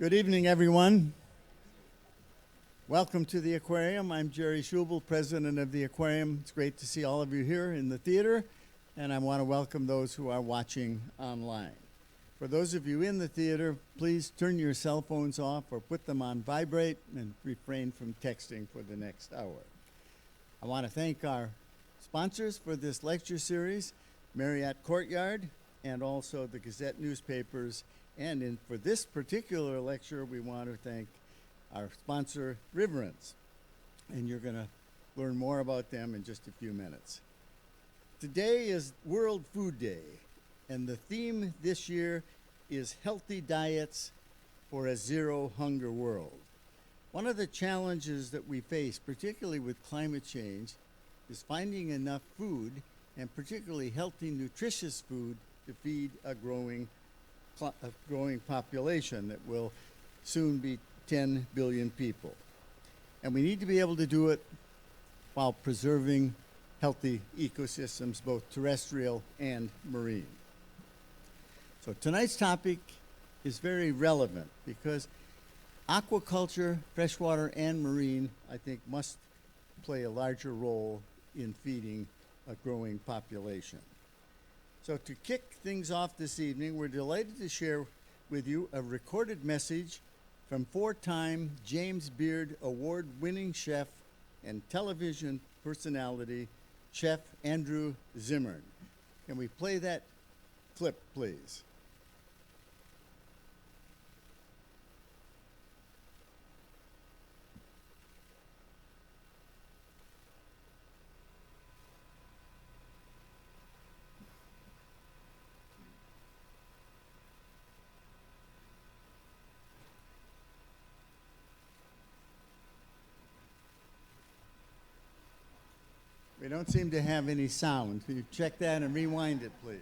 Good evening, everyone. Welcome to the Aquarium. I'm Jerry Schubel, president of the Aquarium. It's great to see all of you here in the theater, and I want to welcome those who are watching online. For those of you in the theater, please turn your cell phones off or put them on vibrate and refrain from texting for the next hour. I want to thank our sponsors for this lecture series, Marriott Courtyard, and also the Gazette newspapers. And for this particular lecture, we want to thank our sponsor, Riverence. And you're going to learn more about them in just a few minutes. Today is World Food Day, and the theme this year is Healthy Diets for a Zero Hunger World. One of the challenges that we face, particularly with climate change, is finding enough food, and particularly healthy, nutritious food, to feed a growing population that will soon be 10 billion people. And we need to be able to do it while preserving healthy ecosystems, both terrestrial and marine. So tonight's topic is very relevant because aquaculture, freshwater and marine, I think must play a larger role in feeding a growing population. So to kick things off this evening, we're delighted to share with you a recorded message from four-time James Beard Award-winning chef and television personality, Chef Andrew Zimmern. Can we play that clip, please? We don't seem to have any sound. Can you check that and rewind it, please?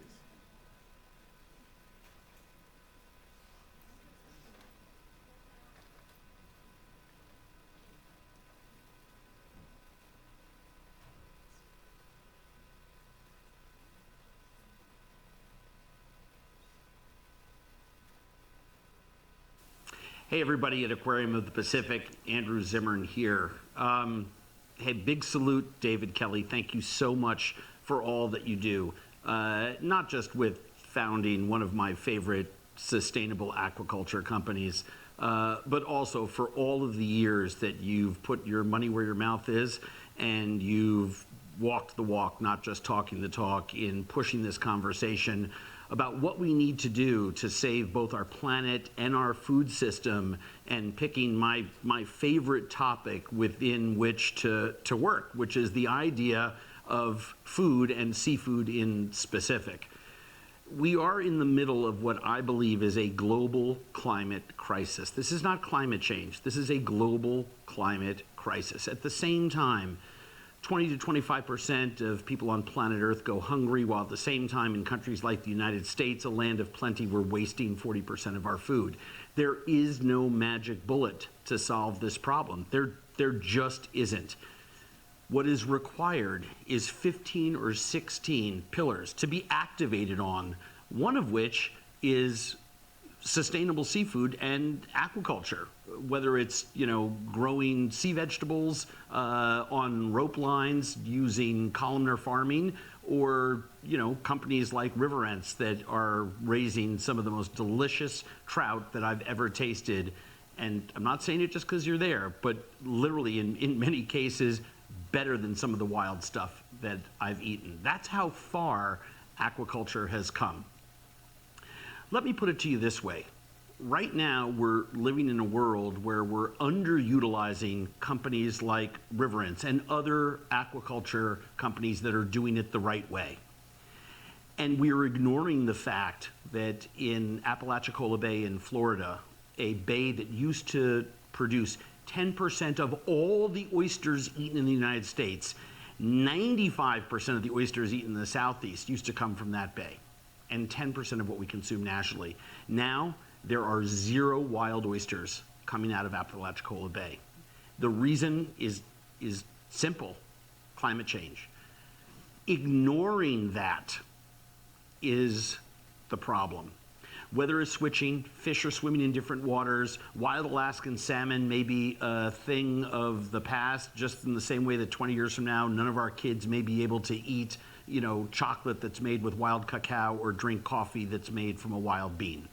Hey everybody at Aquarium of the Pacific, Andrew Zimmern here. Hey, big salute, David Kelley. Thank you so much for all that you do. Not just with founding one of my favorite sustainable aquaculture companies, but also for all of the years that you've put your money where your mouth is and you've walked the walk, not just talking the talk, in pushing this conversation about what we need to do to save both our planet and our food system, and picking my favorite topic within which to work, which is the idea of food and seafood in specific. We are in the middle of what I believe is a global climate crisis. This is not climate change. This is a global climate crisis. At the same time, 20 to 25% of people on planet Earth go hungry, while at the same time in countries like the United States, a land of plenty, we're wasting 40% of our food. There is no magic bullet to solve this problem. There just isn't. What is required is 15 or 16 pillars to be activated on, one of which is sustainable seafood and aquaculture, whether it's, growing sea vegetables on rope lines using columnar farming, or, companies like Riverence that are raising some of the most delicious trout that I've ever tasted. And I'm not saying it just because you're there, but literally in many cases, better than some of the wild stuff that I've eaten. That's how far aquaculture has come. Let me put it to you this way. Right now, we're living in a world where we're underutilizing companies like Riverence and other aquaculture companies that are doing it the right way. And we're ignoring the fact that in Apalachicola Bay in Florida, a bay that used to produce 10% of all the oysters eaten in the United States, 95% of the oysters eaten in the Southeast used to come from that bay, and 10% of what we consume nationally. Now, there are 0 wild oysters coming out of Apalachicola Bay. The reason is simple: climate change. Ignoring that is the problem. Weather is switching, fish are swimming in different waters. Wild Alaskan salmon may be a thing of the past, just in the same way that 20 years from now, none of our kids may be able to eat, chocolate that's made with wild cacao or drink coffee that's made from a wild bean.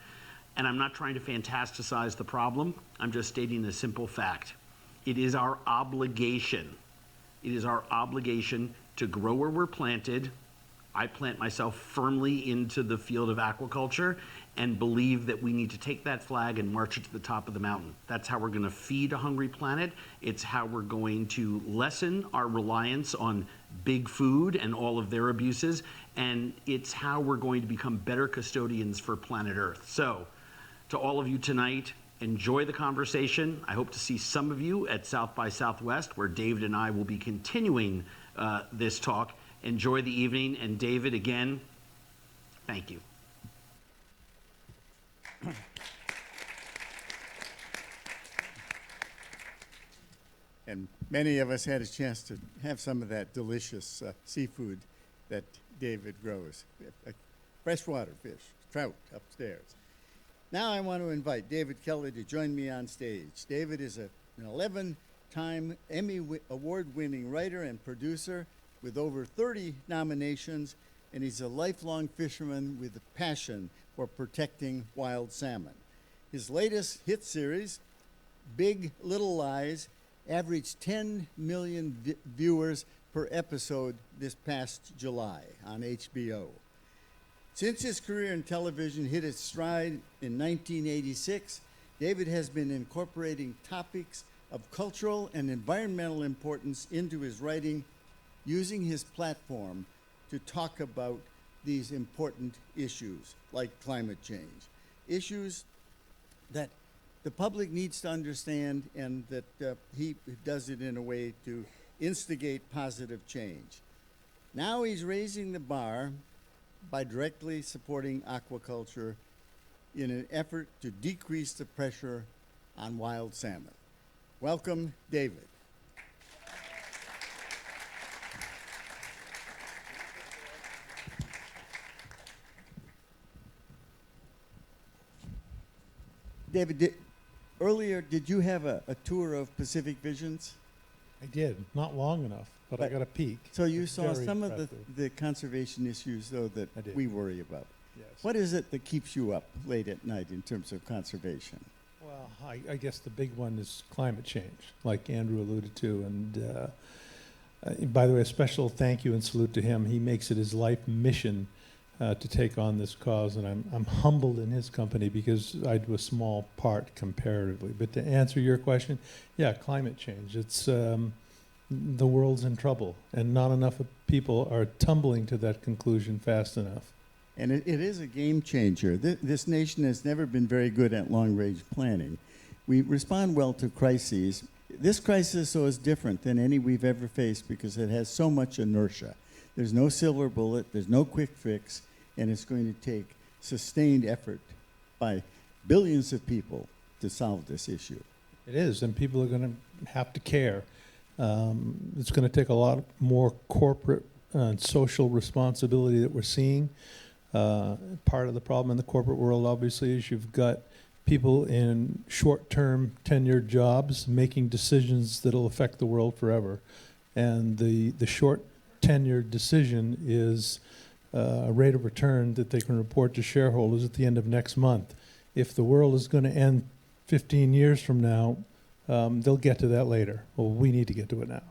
And I'm not trying to fantasticize the problem. I'm just stating a simple fact. It is our obligation. It is our obligation to grow where we're planted. I plant myself firmly into the field of aquaculture and believe that we need to take that flag and march it to the top of the mountain. That's how we're going to feed a hungry planet. It's how we're going to lessen our reliance on big food and all of their abuses. And it's how we're going to become better custodians for planet Earth. So, to all of you tonight, enjoy the conversation. I hope to see some of you at South by Southwest, where David and I will be continuing this talk. Enjoy the evening. And David, again, thank you. And many of us had a chance to have some of that delicious seafood that David grows. Freshwater fish, trout upstairs. Now I want to invite David Kelley to join me on stage. David is an 11-time Emmy Award-winning writer and producer with over 30 nominations, and he's a lifelong fisherman with a passion for protecting wild salmon. His latest hit series, Big Little Lies, averaged 10 million viewers per episode this past July on HBO. Since his career in television hit its stride in 1986, David has been incorporating topics of cultural and environmental importance into his writing, using his platform to talk about these important issues like climate change, issues that the public needs to understand, and that he does it in a way to instigate positive change. Now he's raising the bar by directly supporting aquaculture in an effort to decrease the pressure on wild salmon. Welcome, David. David, earlier, did you have a tour of Pacific Visions? I did, not long enough, but I got a peek. So you It's saw very some impressive. of the conservation issues, though, that I did. we worry about. Yes. What is it that keeps you up late at night in terms of conservation? Well, I guess the big one is climate change, like Andrew alluded to. And by the way, a special thank you and salute to him. He makes it his life mission to take on this cause, and I'm humbled in his company because I do a small part comparatively. But to answer your question, yeah, climate change. It's the world's in trouble, and not enough people are tumbling to that conclusion fast enough. And it is a game changer. This nation has never been very good at long-range planning. We respond well to crises. This crisis, though, is different than any we've ever faced because it has so much inertia. There's no silver bullet, there's no quick fix, and it's going to take sustained effort by billions of people to solve this issue. It is, and people are going to have to care. It's going to take a lot more corporate and social responsibility that we're seeing. Part of the problem in the corporate world, obviously, is you've got people in short-term tenured jobs making decisions that'll affect the world forever. And the short tenured decision is a rate of return that they can report to shareholders at the end of next month. If the world is going to end 15 years from now, they'll get to that later. Well, we need to get to it now.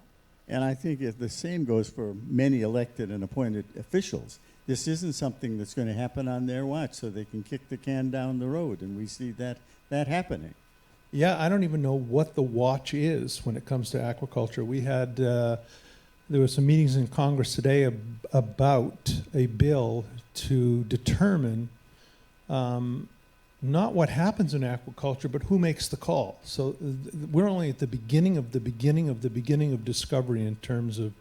And I think the same goes for many elected and appointed officials. This isn't something that's going to happen on their watch, so they can kick the can down the road, and we see that happening. Yeah, I don't even know what the watch is when it comes to aquaculture. We had, there were some meetings in Congress today about a bill to determine not what happens in aquaculture, but who makes the call. So we're only at the beginning of the beginning of the beginning of discovery in terms of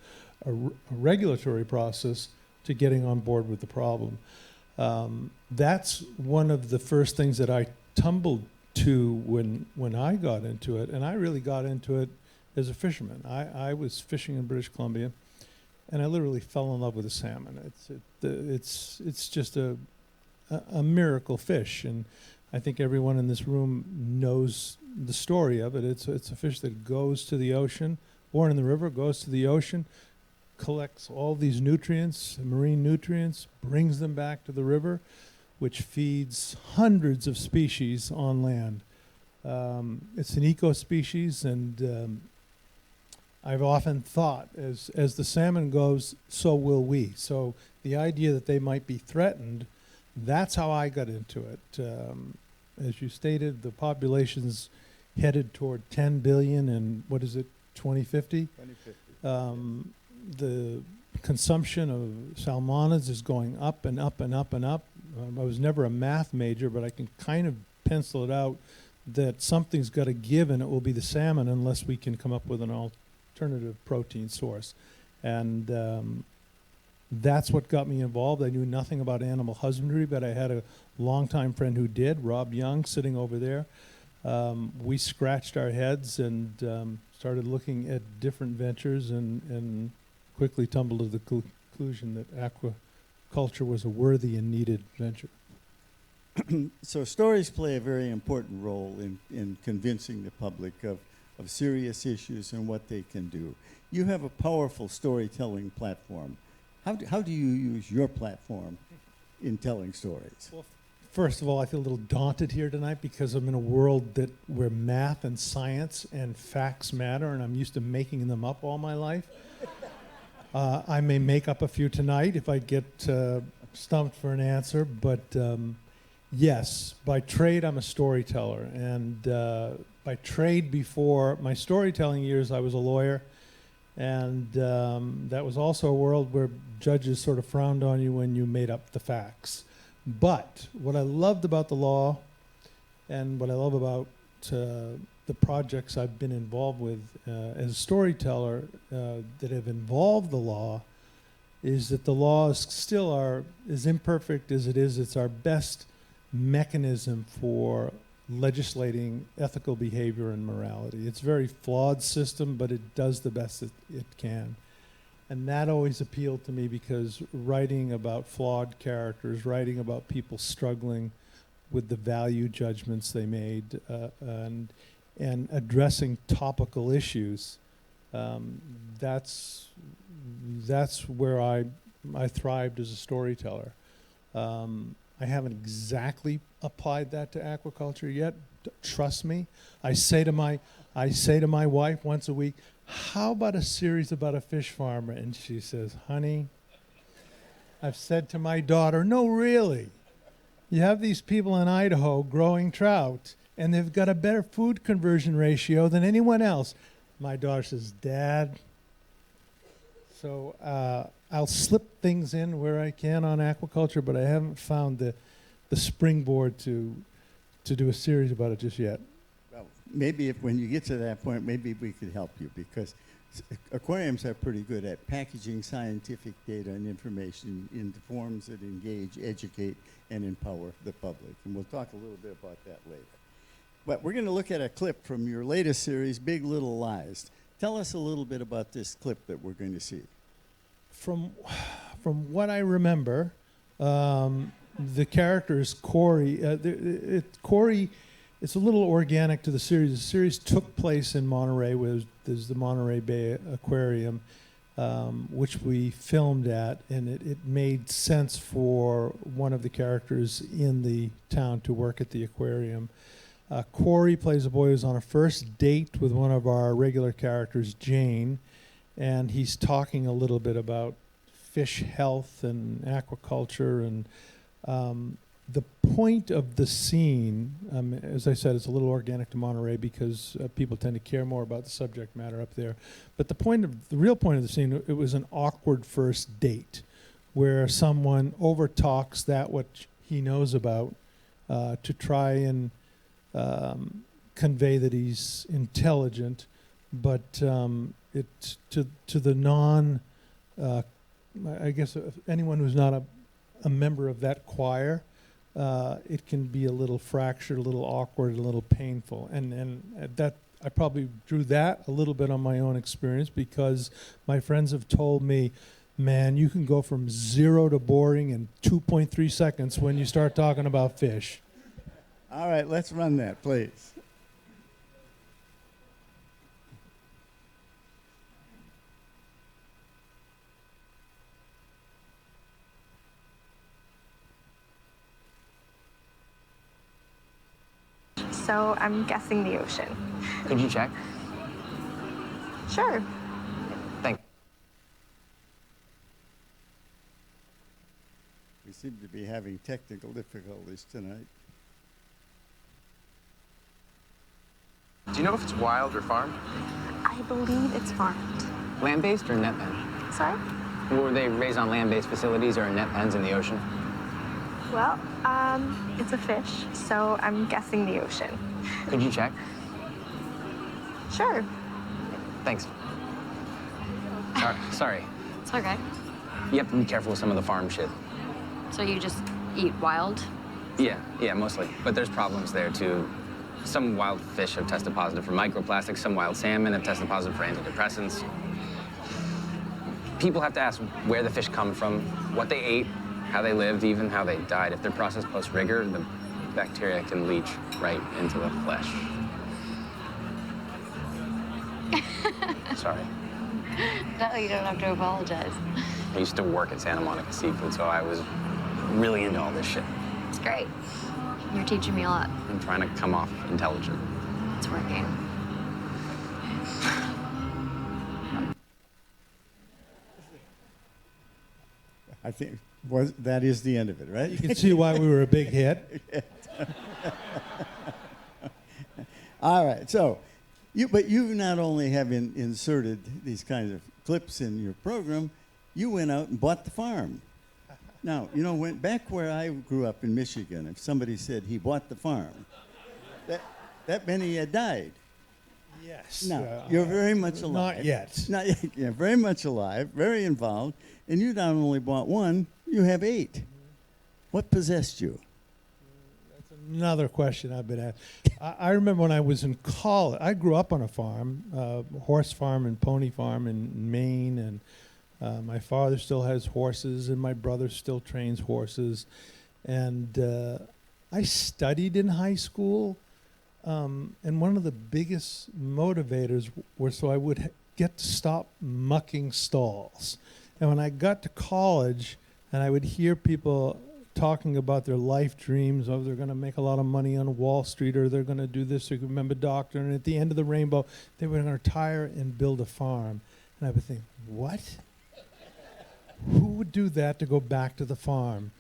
a regulatory process to getting on board with the problem. That's one of the first things that I tumbled to when I got into it, and I really got into it as a fisherman. I was fishing in British Columbia, and I literally fell in love with the salmon. It's just a a miracle fish, and I think everyone in this room knows the story of it. It's a fish that goes to the ocean, born in the river, goes to the ocean, collects all these nutrients, marine nutrients, brings them back to the river, which feeds hundreds of species on land. It's an eco-species, and I've often thought, as the salmon goes, so will we. So the idea that they might be threatened, that's how I got into it. As you stated, the population's headed toward 10 billion in, 2050? 2050. The consumption of salmonids is going up and up and up and up. I was never a math major, but I can kind of pencil it out that something's got to give, and it will be the salmon unless we can come up with an alternative protein source. And that's what got me involved. I knew nothing about animal husbandry, but I had a longtime friend who did, Rob Young, sitting over there. We scratched our heads and started looking at different ventures, and quickly tumbled to the conclusion that aquaculture was a worthy and needed venture. So stories play a very important role in convincing the public of serious issues and what they can do. You have a powerful storytelling platform. How do you use your platform in telling stories? Well, first of all, I feel a little daunted here tonight because I'm in a world where math and science and facts matter, and I'm used to making them up all my life. I may make up a few tonight if I get stumped for an answer, but yes, by trade I'm a storyteller, and by trade before my storytelling years I was a lawyer, and that was also a world where judges sort of frowned on you when you made up the facts. But what I loved about the law, and what I love about the projects I've been involved with as a storyteller that have involved the law, is that the law is still as imperfect as it is. It's our best mechanism for legislating ethical behavior and morality. It's a very flawed system, but it does the best that it can. And that always appealed to me, because writing about flawed characters, writing about people struggling with the value judgments they made, and addressing topical issues, that's where I thrived as a storyteller. I haven't exactly applied that to aquaculture yet. Trust me. I say to my wife once a week, "How about a series about a fish farmer?" And she says, "Honey," I've said to my daughter, "No, really. You have these people in Idaho growing trout, and they've got a better food conversion ratio than anyone else." My daughter says, "Dad." So I'll slip things in where I can on aquaculture, but I haven't found the springboard to do a series about it just yet. Well, maybe when you get to that point, maybe we could help you, because aquariums are pretty good at packaging scientific data and information into forms that engage, educate, and empower the public. And we'll talk a little bit about that later. But we're going to look at a clip from your latest series, Big Little Lies. Tell us a little bit about this clip that we're going to see. From what I remember, the character is Corey. Corey, it's a little organic to the series. The series took place in Monterey, where there's the Monterey Bay Aquarium, which we filmed at, and it made sense for one of the characters in the town to work at the aquarium. Corey plays a boy who's on a first date with one of our regular characters, Jane, and he's talking a little bit about fish health and aquaculture. And the point of the scene, as I said, it's a little organic to Monterey because people tend to care more about the subject matter up there. But the real point of the scene, it was an awkward first date where someone overtalks that what he knows about to try and convey that he's intelligent, but it to the non, I guess anyone who's not a member of that choir, it can be a little fractured, a little awkward, a little painful, and that I probably drew that a little bit on my own experience, because my friends have told me man, you can go from 0 to boring in 2.3 seconds when you start talking about fish. All right, let's run that, please. So I'm guessing the ocean. Could you check? Sure. Thank We seem to be having technical difficulties tonight. Do you know if it's wild or farmed? I believe it's farmed. Land-based or net pen? Sorry? Were they raised on land-based facilities or in net pens in the ocean? Well, it's a fish, so I'm guessing the ocean. Could you check? Sure. Thanks. Sorry. It's okay. You have to be careful with some of the farm shit. So you just eat wild? Yeah, mostly. But there's problems there, too. Some wild fish have tested positive for microplastics. Some wild salmon have tested positive for antidepressants. People have to ask where the fish come from, what they ate, how they lived, even how they died. If they're processed post-rigor, the bacteria can leach right into the flesh. Sorry. No, you don't have to apologize. I used to work at Santa Monica Seafood, so I was really into all this shit. It's great. You're teaching me a lot. I'm trying to come off intelligent. It's working. I think that is the end of it, right? You can see why we were a big hit. All right, so but you not only have inserted these kinds of clips in your program, you went out and bought the farm. Now, back where I grew up in Michigan, if somebody said he bought the farm, that meant he had died. Yes. No, you're very much alive. Not yet. Not yet. Yeah, very much alive, very involved, and you not only bought one, you have 8. What possessed you? That's another question I've been asked. I remember when I was in college, I grew up on a farm, horse farm and pony farm in Maine, and my father still has horses, and my brother still trains horses. And I studied in high school, and one of the biggest motivators was so I would get to stop mucking stalls. And when I got to college, and I would hear people talking about their life dreams, oh, they're going to make a lot of money on Wall Street, or they're going to do this, or become a doctor, and at the end of the rainbow, they were going to retire and build a farm. And I would think, what? Who would do that to go back to the farm?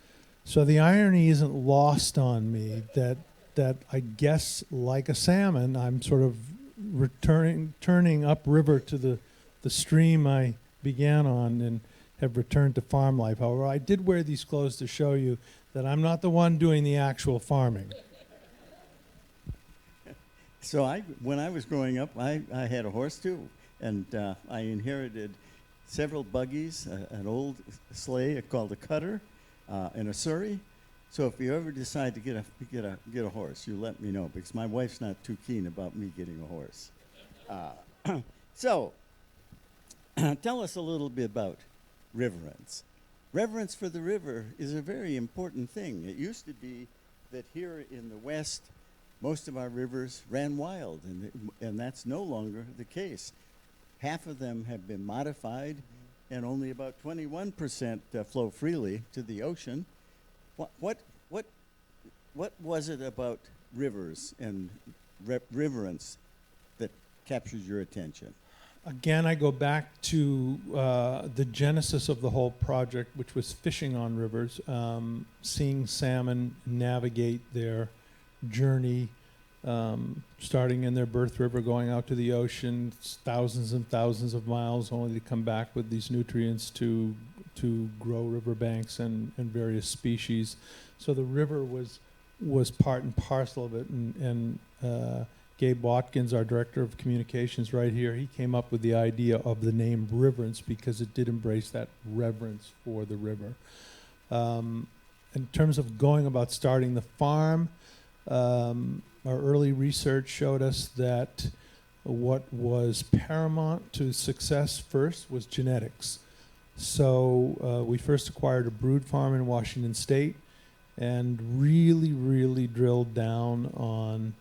So the irony isn't lost on me that I guess, like a salmon, I'm sort of turning upriver to the stream I began on and have returned to farm life. However, I did wear these clothes to show you that I'm not the one doing the actual farming. So when I was growing up, I had a horse too, and I inherited several buggies, an old sleigh called a cutter, and a surrey. So if you ever decide to get a horse, you let me know, because my wife's not too keen about me getting a horse. So tell us a little bit about reverence. Reverence for the river is a very important thing. It used to be that here in the West, most of our rivers ran wild, and that's no longer the case. Half of them have been modified, and only about 21% flow freely to the ocean. What was it about rivers and reverence that captures your attention? Again, I go back to the genesis of the whole project, which was fishing on rivers, seeing salmon navigate their journey, starting in their birth river, going out to the ocean, thousands and thousands of miles, only to come back with these nutrients to grow riverbanks and various species. So the river was part and parcel of it, and Gabe Watkins, our director of communications right here, he came up with the idea of the name Riverence because it did embrace that reverence for the river. In terms of going about starting the farm, our early research showed us that what was paramount to success first was genetics. So we first acquired a brood farm in Washington State and really drilled down on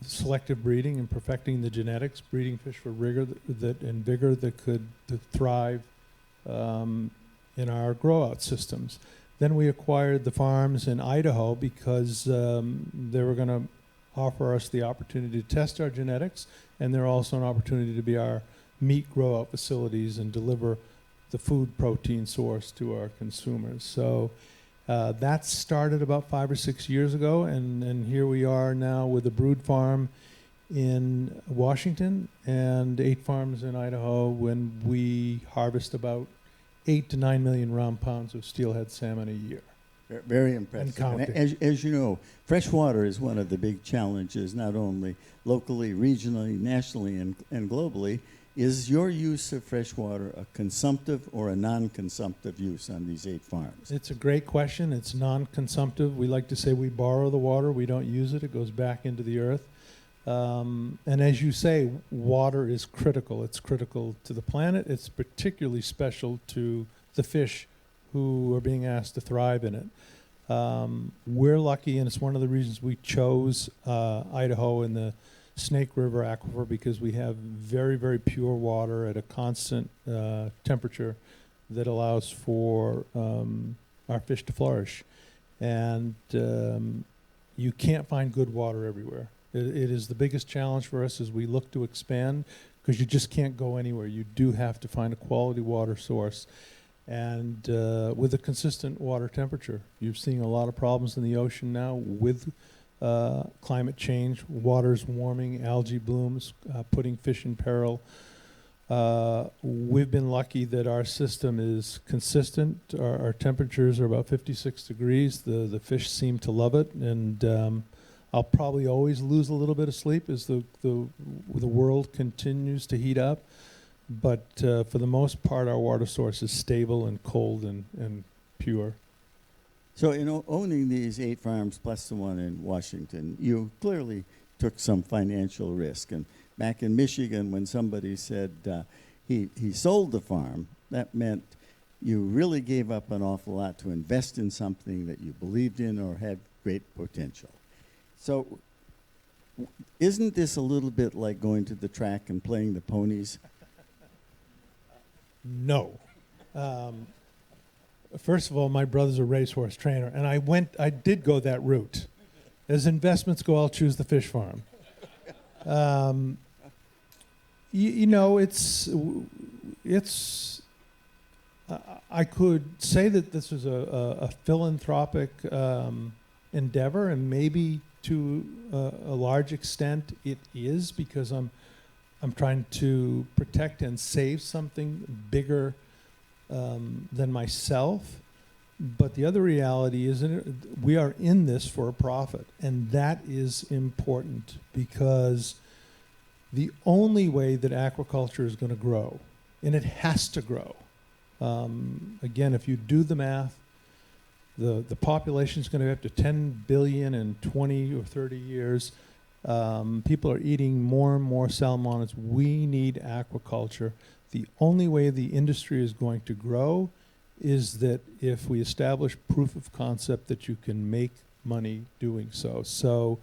selective breeding and perfecting the genetics, breeding fish for rigor and vigor that could thrive in our grow-out systems. Then we acquired the farms in Idaho because they were going to offer us the opportunity to test our genetics, and they're also an opportunity to be our meat grow-out facilities and deliver the food protein source to our consumers. So that started about 5 or 6 years ago, and here we are now with a brood farm in Washington and 8 farms in Idaho, when we harvest about 8 to 9 million round pounds of steelhead salmon a year. Very impressive. And counting. As you know, freshwater is one of the big challenges, not only locally, regionally, nationally, and globally. Is your use of freshwater a consumptive or a non-consumptive use on these 8 farms? It's a great question. It's non-consumptive. We like to say we borrow the water. We don't use it. It goes back into the earth. And as you say, water is critical. It's critical to the planet. It's particularly special to the fish who are being asked to thrive in it. We're lucky, and it's one of the reasons we chose Idaho and the Snake River aquifer, because we have very pure water at a constant temperature that allows for our fish to flourish. And you can't find good water everywhere. It is the biggest challenge for us as we look to expand, because you just can't go anywhere. You do have to find a quality water source. And with a consistent water temperature. You're seeing a lot of problems in the ocean now with climate change. Water's warming, algae blooms, putting fish in peril. We've been lucky that our system is consistent. Our temperatures are about 56 degrees. The fish seem to love it, and I'll probably always lose a little bit of sleep as the world continues to heat up. But for the most part, our water source is stable and cold and pure. So, owning these 8 farms plus the one in Washington, you clearly took some financial risk. And back in Michigan, when somebody said he sold the farm, that meant you really gave up an awful lot to invest in something that you believed in or had great potential. So isn't this a little bit like going to the track and playing the ponies? No. First of all, my brother's a racehorse trainer, and I did go that route. As investments go, I'll choose the fish farm. It's I could say that this is a philanthropic endeavor, and maybe to a large extent it is, because I'm trying to protect and save something bigger than myself. But the other reality is we are in this for a profit, and that is important, because the only way that aquaculture is going to grow, and it has to grow, again, if you do the math, the population is going to be up to 10 billion in 20 or 30 years. People are eating more and more salmonids. We need aquaculture. The only way the industry is going to grow is that if we establish proof of concept that you can make money doing so. So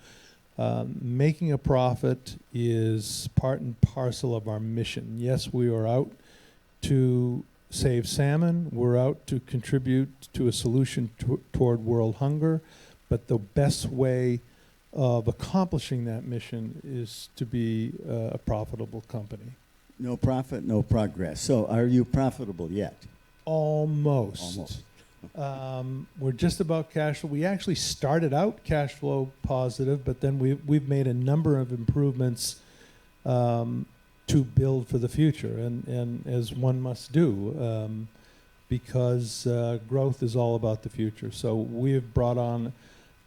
making a profit is part and parcel of our mission. Yes, we are out to save salmon. We're out to contribute to a solution toward world hunger. But the best way of accomplishing that mission is to be a profitable company. No profit, no progress. So are you profitable yet? Almost. We're just about cash flow. We actually started out cash flow positive, but then we've made a number of improvements to build for the future, and as one must do, because growth is all about the future. So we have brought on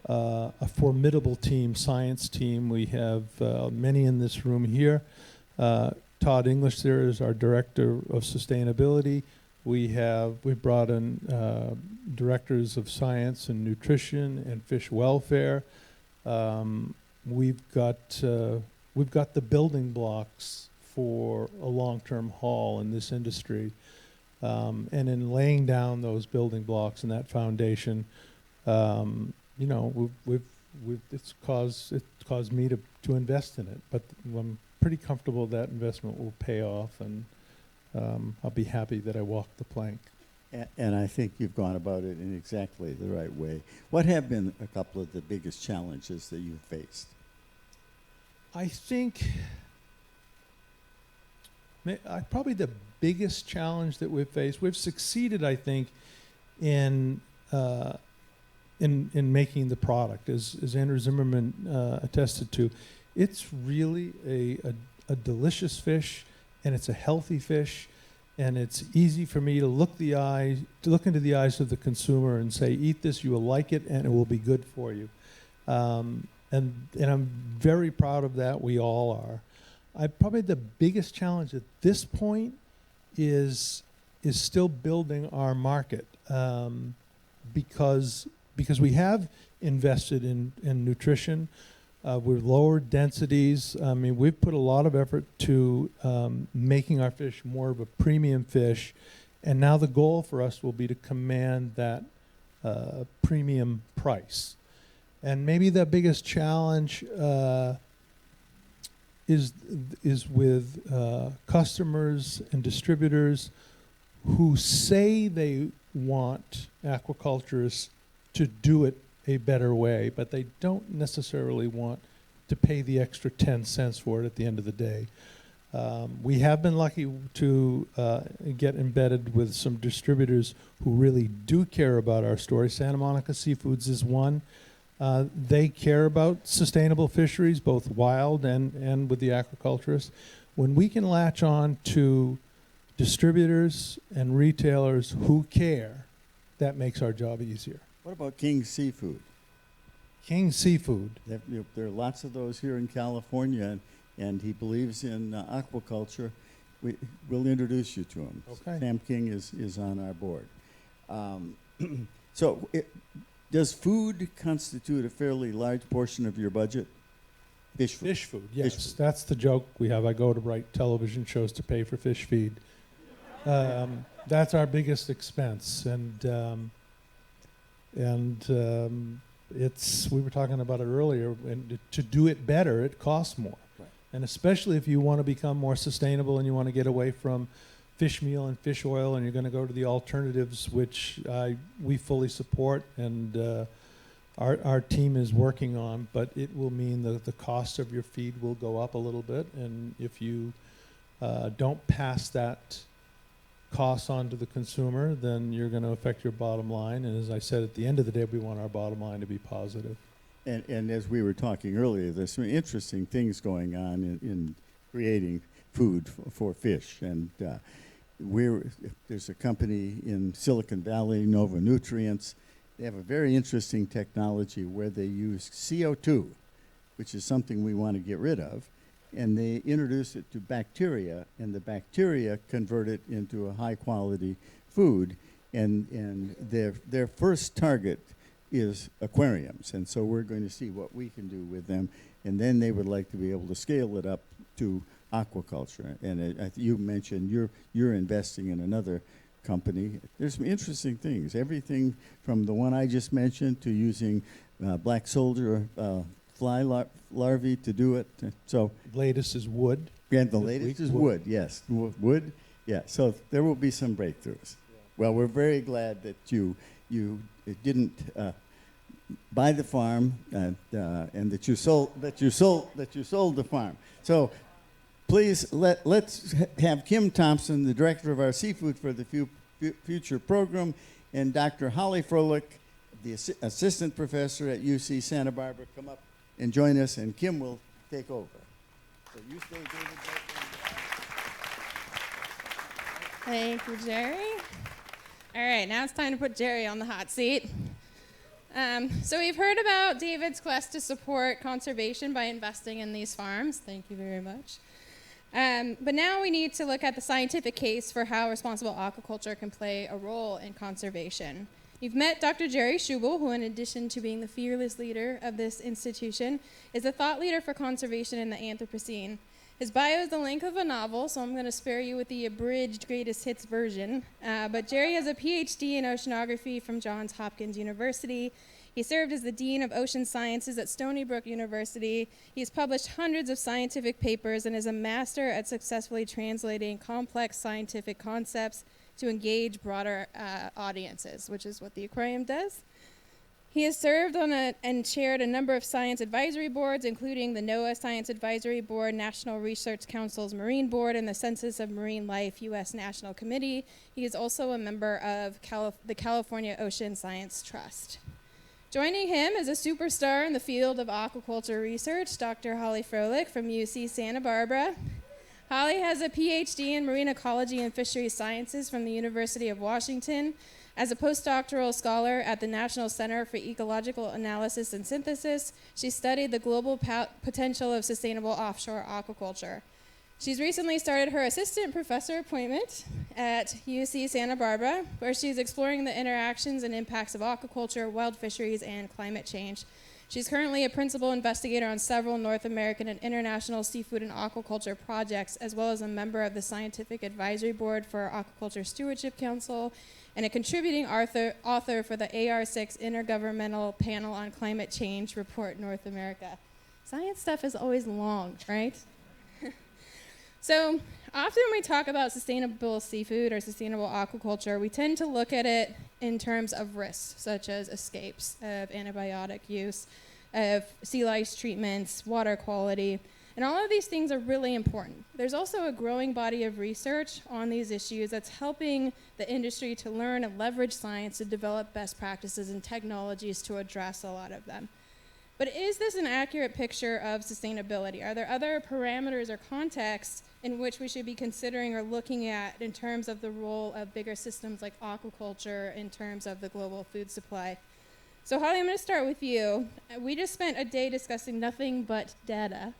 a formidable team, science team. We have many in this room here. Todd English there is our director of sustainability. We've brought in directors of science and nutrition and fish welfare. We've got the building blocks for a long-term haul in this industry. And in laying down those building blocks and that foundation, you know, it's caused me to invest in it. But I'm pretty comfortable that investment will pay off, and I'll be happy that I walked the plank. And I think you've gone about it in exactly the right way. What have been a couple of the biggest challenges that you've faced? I think probably the biggest challenge that we've faced, we've succeeded, I think, in making the product, as Andrew Zimmerman attested to. It's really a delicious fish, and it's a healthy fish, and it's easy for me to look into the eyes of the consumer and say, eat this, you will like it, and it will be good for you. And I'm very proud of that. We all are. Probably the biggest challenge at this point is still building our market, because we have invested in nutrition. We've lowered densities. I mean, we've put a lot of effort to making our fish more of a premium fish, and now the goal for us will be to command that premium price. And maybe the biggest challenge is with customers and distributors who say they want aquaculturists to do it a better way, but they don't necessarily want to pay the extra 10 cents for it at the end of the day. We have been lucky to get embedded with some distributors who really do care about our story. Santa Monica Seafoods is one. They care about sustainable fisheries, both wild and with the aquaculturists. When we can latch on to distributors and retailers who care, that makes our job easier. What about King Seafood? King Seafood. There are lots of those here in California, and he believes in aquaculture. We'll introduce you to him. Okay. Sam King is on our board. So does food constitute a fairly large portion of your budget? Fish food. Fish food, yes. Fish food. That's the joke we have. I go to write television shows to pay for fish feed. That's our biggest expense, and we were talking about it earlier, and to do it better, it costs more. Right. And especially if you want to become more sustainable and you want to get away from fish meal and fish oil, and you're going to go to the alternatives, which we fully support, and our team is working on, but it will mean that the cost of your feed will go up a little bit, and if you don't pass that cost on to the consumer, then you're going to affect your bottom line. And as I said, at the end of the day, we want our bottom line to be positive. And as we were talking earlier, there's some interesting things going on in creating food for fish. And there's a company in Silicon Valley, Nova Nutrients. They have a very interesting technology where they use CO2, which is something we want to get rid of, and they introduce it to bacteria, and the bacteria convert it into a high-quality food, and their first target is aquariums, and so we're going to see what we can do with them, and then they would like to be able to scale it up to aquaculture. And you mentioned you're investing in another company. There's some interesting things, everything from the one I just mentioned to using black soldier fly larvae to do it. So Latest is wood. and the latest is wood, yes. Wood, yeah. So there will be some breakthroughs. Yeah. Well, we're very glad that you didn't buy the farm and that you sold the farm. So please let's have Kim Thompson, the director of our Seafood for the Future program, and Dr. Halley Froehlich, the assistant professor at UC Santa Barbara, come up and join us, and Kim will take over. So you stay, David. Thank you, Jerry. All right, now it's time to put Jerry on the hot seat. So we've heard about David's quest to support conservation by investing in these farms. Thank you very much. But now we need to look at the scientific case for how responsible aquaculture can play a role in conservation. You've met Dr. Jerry Schubel, who in addition to being the fearless leader of this institution, is a thought leader for conservation in the Anthropocene. His bio is the length of a novel, so I'm going to spare you with the abridged greatest hits version. But Jerry has a PhD in oceanography from Johns Hopkins University. He served as the Dean of Ocean Sciences at Stony Brook University. He's published hundreds of scientific papers and is a master at successfully translating complex scientific concepts to engage broader audiences, which is what the aquarium does. He has served on and chaired a number of science advisory boards, including the NOAA Science Advisory Board, National Research Council's Marine Board, and the Census of Marine Life U.S. National Committee. He is also a member of the California Ocean Science Trust. Joining him is a superstar in the field of aquaculture research, Dr. Halley Froehlich from UC Santa Barbara. Halley has a PhD in marine ecology and fisheries sciences from the University of Washington. As a postdoctoral scholar at the National Center for Ecological Analysis and Synthesis, she studied the global potential of sustainable offshore aquaculture. She's recently started her assistant professor appointment at UC Santa Barbara, where she's exploring the interactions and impacts of aquaculture, wild fisheries, and climate change. She's currently a principal investigator on several North American and international seafood and aquaculture projects, as well as a member of the Scientific Advisory Board for Aquaculture Stewardship Council, and a contributing author for the AR6 Intergovernmental Panel on Climate Change Report North America. Science stuff is always long, right? So often when we talk about sustainable seafood or sustainable aquaculture, we tend to look at it in terms of risks, such as escapes of antibiotic use, of sea lice treatments, water quality, and all of these things are really important. There's also a growing body of research on these issues that's helping the industry to learn and leverage science to develop best practices and technologies to address a lot of them. But is this an accurate picture of sustainability? Are there other parameters or contexts in which we should be considering or looking at in terms of the role of bigger systems like aquaculture in terms of the global food supply? So Holly, I'm going to start with you. We just spent a day discussing nothing but data.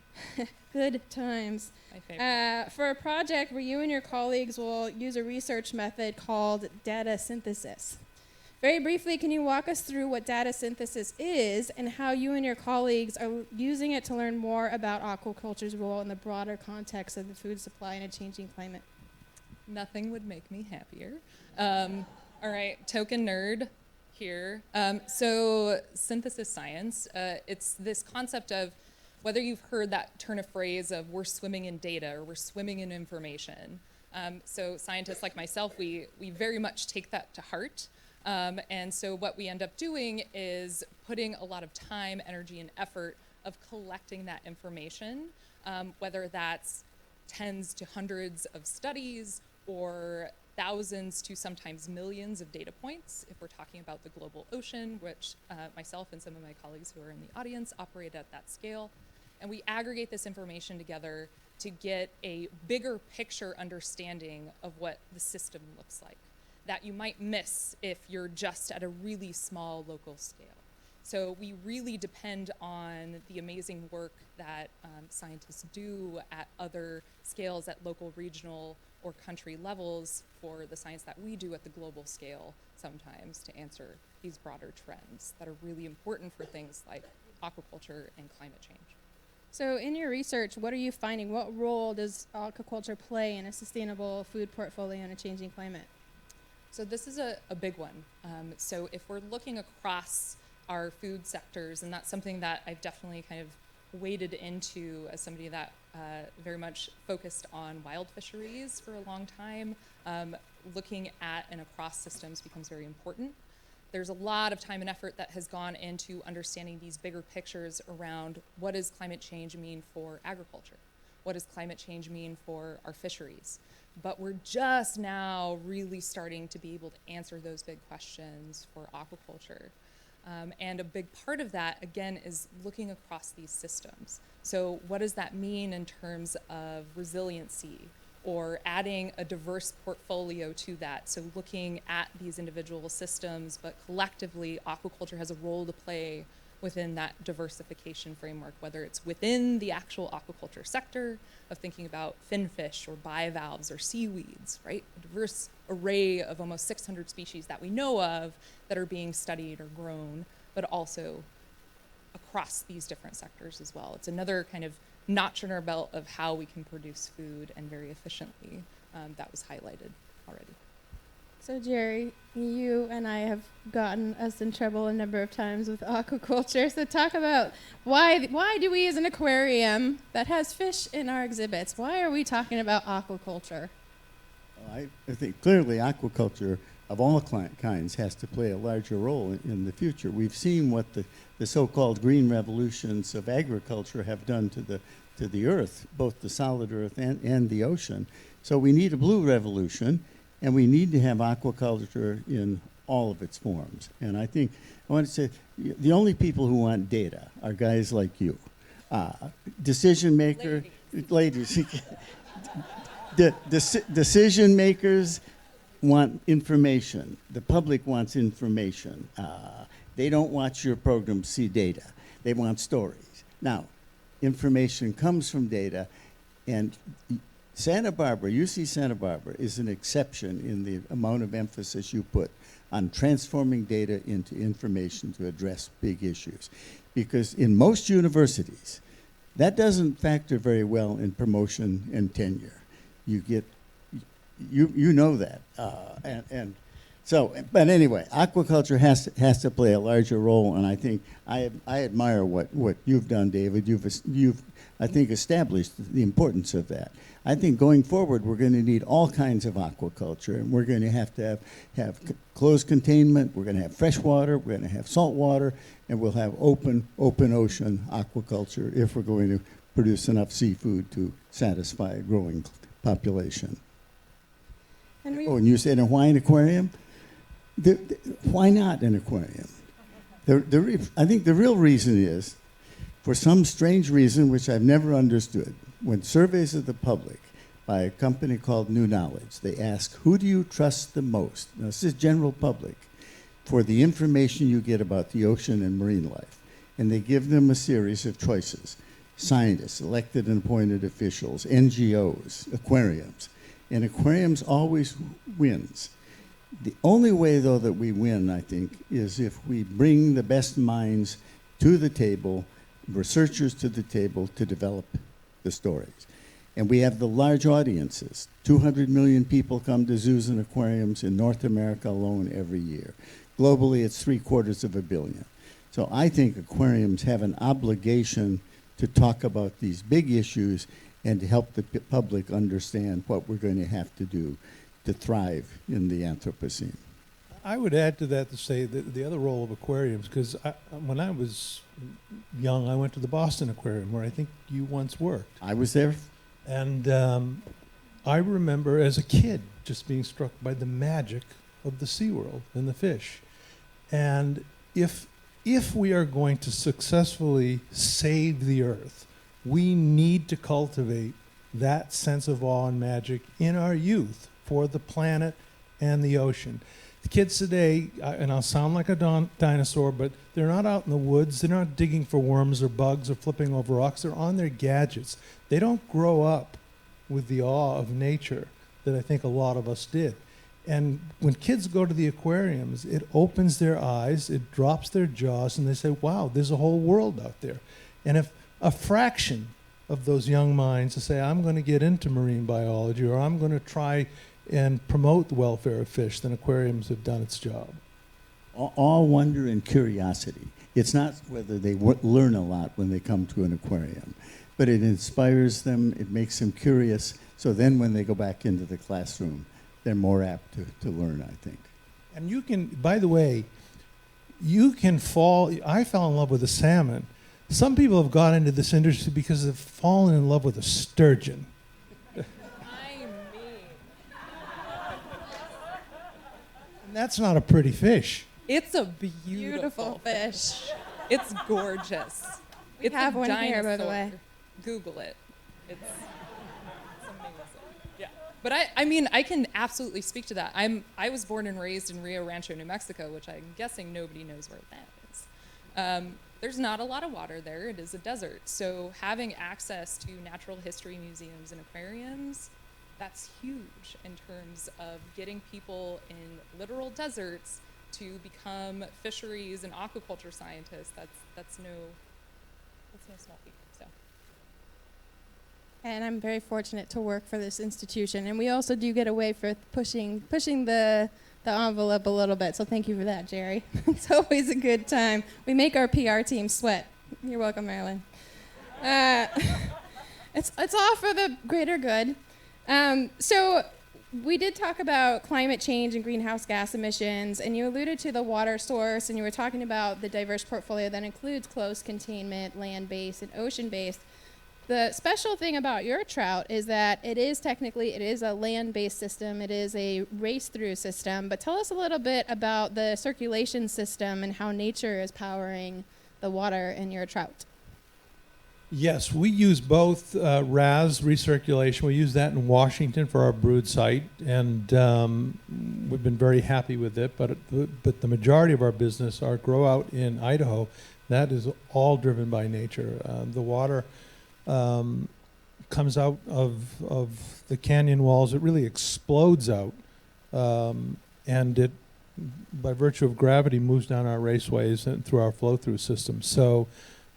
Good times. My favorite. For a project where you and your colleagues will use a research method called data synthesis. Very briefly, can you walk us through what data synthesis is and how you and your colleagues are using it to learn more about aquaculture's role in the broader context of the food supply in a changing climate? Nothing would make me happier. All right, token nerd here. So synthesis science, it's this concept of whether you've heard that turn of phrase of we're swimming in data or we're swimming in information. So scientists like myself, we very much take that to heart. And so what we end up doing is putting a lot of time, energy, and effort of collecting that information, whether that's tens to hundreds of studies or thousands to sometimes millions of data points if we're talking about the global ocean, which myself and some of my colleagues who are in the audience operate at that scale. And we aggregate this information together to get a bigger picture understanding of what the system looks like that you might miss if you're just at a really small local scale. So we really depend on the amazing work that scientists do at other scales at local, regional, or country levels for the science that we do at the global scale sometimes to answer these broader trends that are really important for things like aquaculture and climate change. So in your research, what are you finding? What role does aquaculture play in a sustainable food portfolio in a changing climate? So this is a big one. So if we're looking across our food sectors, and that's something that I've definitely kind of waded into as somebody that very much focused on wild fisheries for a long time, looking at and across systems becomes very important. There's a lot of time and effort that has gone into understanding these bigger pictures around what does climate change mean for agriculture? What does climate change mean for our fisheries? But we're just now really starting to be able to answer those big questions for aquaculture. And a big part of that, again, is looking across these systems. So what does that mean in terms of resiliency or adding a diverse portfolio to that? So looking at these individual systems, but collectively, aquaculture has a role to play within that diversification framework, whether it's within the actual aquaculture sector of thinking about finfish or bivalves or seaweeds, right? A diverse array of almost 600 species that we know of that are being studied or grown, but also across these different sectors as well. It's another kind of notch in our belt of how we can produce food and very efficiently. That was highlighted already. So Jerry, you and I have gotten us in trouble a number of times with aquaculture. So talk about why do we as an aquarium that has fish in our exhibits, why are we talking about aquaculture? I think clearly aquaculture of all kinds has to play a larger role in the future. We've seen what the so-called green revolutions of agriculture have done to the earth, both the solid earth and the ocean. So we need a blue revolution, and we need to have aquaculture in all of its forms. And I think, I want to say, the only people who want data are guys like you. Decision maker, ladies. Decision makers want information. The public wants information. They don't watch your program to see data. They want stories. Now, information comes from data, and Santa Barbara, UC Santa Barbara, is an exception in the amount of emphasis you put on transforming data into information to address big issues. Because in most universities, that doesn't factor very well in promotion and tenure. You get, you know that, so, but anyway, aquaculture has to play a larger role, and I think I admire what you've done, David. You've I think established the importance of that. I think going forward, we're going to need all kinds of aquaculture, and we're going to have closed containment. We're going to have fresh water. We're going to have salt water, and we'll have open ocean aquaculture if we're going to produce enough seafood to satisfy a growing population. And you said, and why an aquarium? Why not an aquarium? I think the real reason is, for some strange reason which I've never understood, when surveys of the public by a company called New Knowledge, they ask, who do you trust the most? Now, this is general public, for the information you get about the ocean and marine life. And they give them a series of choices: scientists, elected and appointed officials, NGOs, aquariums. And aquariums always wins. The only way, though, that we win, I think, is if we bring the best minds to the table, researchers to the table, to develop the stories. And we have the large audiences. 200 million people come to zoos and aquariums in North America alone every year. Globally, it's 750 million. So I think aquariums have an obligation to talk about these big issues and to help the public understand what we're going to have to do to thrive in the Anthropocene. I would add to that to say that the other role of aquariums, because when I was young, I went to the Boston Aquarium, where I think you once worked. I was there. And I remember as a kid just being struck by the magic of the SeaWorld and the fish. And if we are going to successfully save the Earth, we need to cultivate that sense of awe and magic in our youth for the planet and the ocean. The kids today, and I'll sound like a dinosaur, but they're not out in the woods. They're not digging for worms or bugs or flipping over rocks. They're on their gadgets. They don't grow up with the awe of nature that I think a lot of us did. And when kids go to the aquariums, it opens their eyes, it drops their jaws, and they say, wow, there's a whole world out there. And if a fraction of those young minds to say, I'm going to get into marine biology, or I'm going to try and promote the welfare of fish, then aquariums have done its job. All wonder and curiosity. It's not whether they learn a lot when they come to an aquarium, but it inspires them, it makes them curious, so then when they go back into the classroom, they're more apt to learn, I think. And you can, by the way, I fell in love with a salmon. Some people have got into this industry because they've fallen in love with a sturgeon. And that's not a pretty fish. It's a beautiful fish. It's gorgeous. We It's have a one dinosaur. here, by the way. Google it. It's amazing. Yeah. But I mean, I can absolutely speak to that. I was born and raised in Rio Rancho, New Mexico, which I'm guessing nobody knows where that is. There's not a lot of water there. It is a desert. So having access to natural history museums and aquariums, that's huge in terms of getting people in literal deserts to become fisheries and aquaculture scientists. That's no small feat. So And I'm very fortunate to work for this institution. And we also do get away for pushing the envelope a little bit. So thank you for that, Jerry. It's always a good time. We make our PR team sweat. You're welcome, Marilyn. It's all for the greater good. So we did talk about climate change and greenhouse gas emissions, and you alluded to the water source, and you were talking about the diverse portfolio that includes closed containment, land-based, and ocean-based. The special thing about your trout is that it is a land-based system. It is a race-through system. But tell us a little bit about the circulation system and how nature is powering the water in your trout. Yes, we use both RAS, recirculation. We use that in Washington for our brood site, and we've been very happy with it. But the majority of our business, our grow out in Idaho, that is all driven by nature. The water comes out of the canyon walls. It really explodes out, and it, by virtue of gravity, moves down our raceways and through our flow-through system. So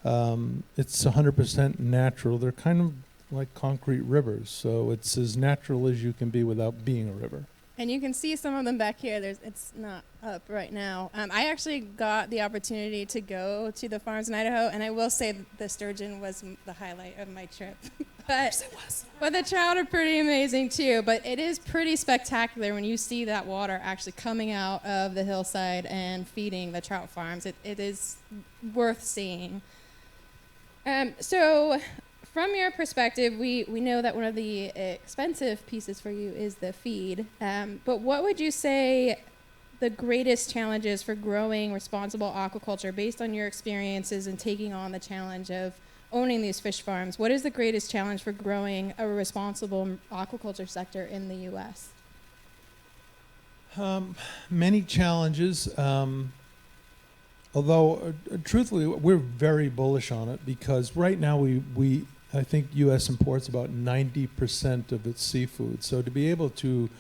it's 100% natural. They're kind of like concrete rivers, so it's as natural as you can be without being a river. And you can see some of them back here. It's not up right now. I actually got the opportunity to go to the farms in Idaho, and I will say the sturgeon was the highlight of my trip. But the trout are pretty amazing too. But it is pretty spectacular when you see that water actually coming out of the hillside and feeding the trout farms. It is worth seeing. So from your perspective, we know that one of the expensive pieces for you is the feed. But what would you say the greatest challenges for growing responsible aquaculture based on your experiences and taking on the challenge of owning these fish farms? What is the greatest challenge for growing a responsible aquaculture sector in the U.S.? Many challenges. Although, truthfully, we're very bullish on it because right now I think U.S. imports about 90% of its seafood. So to be able to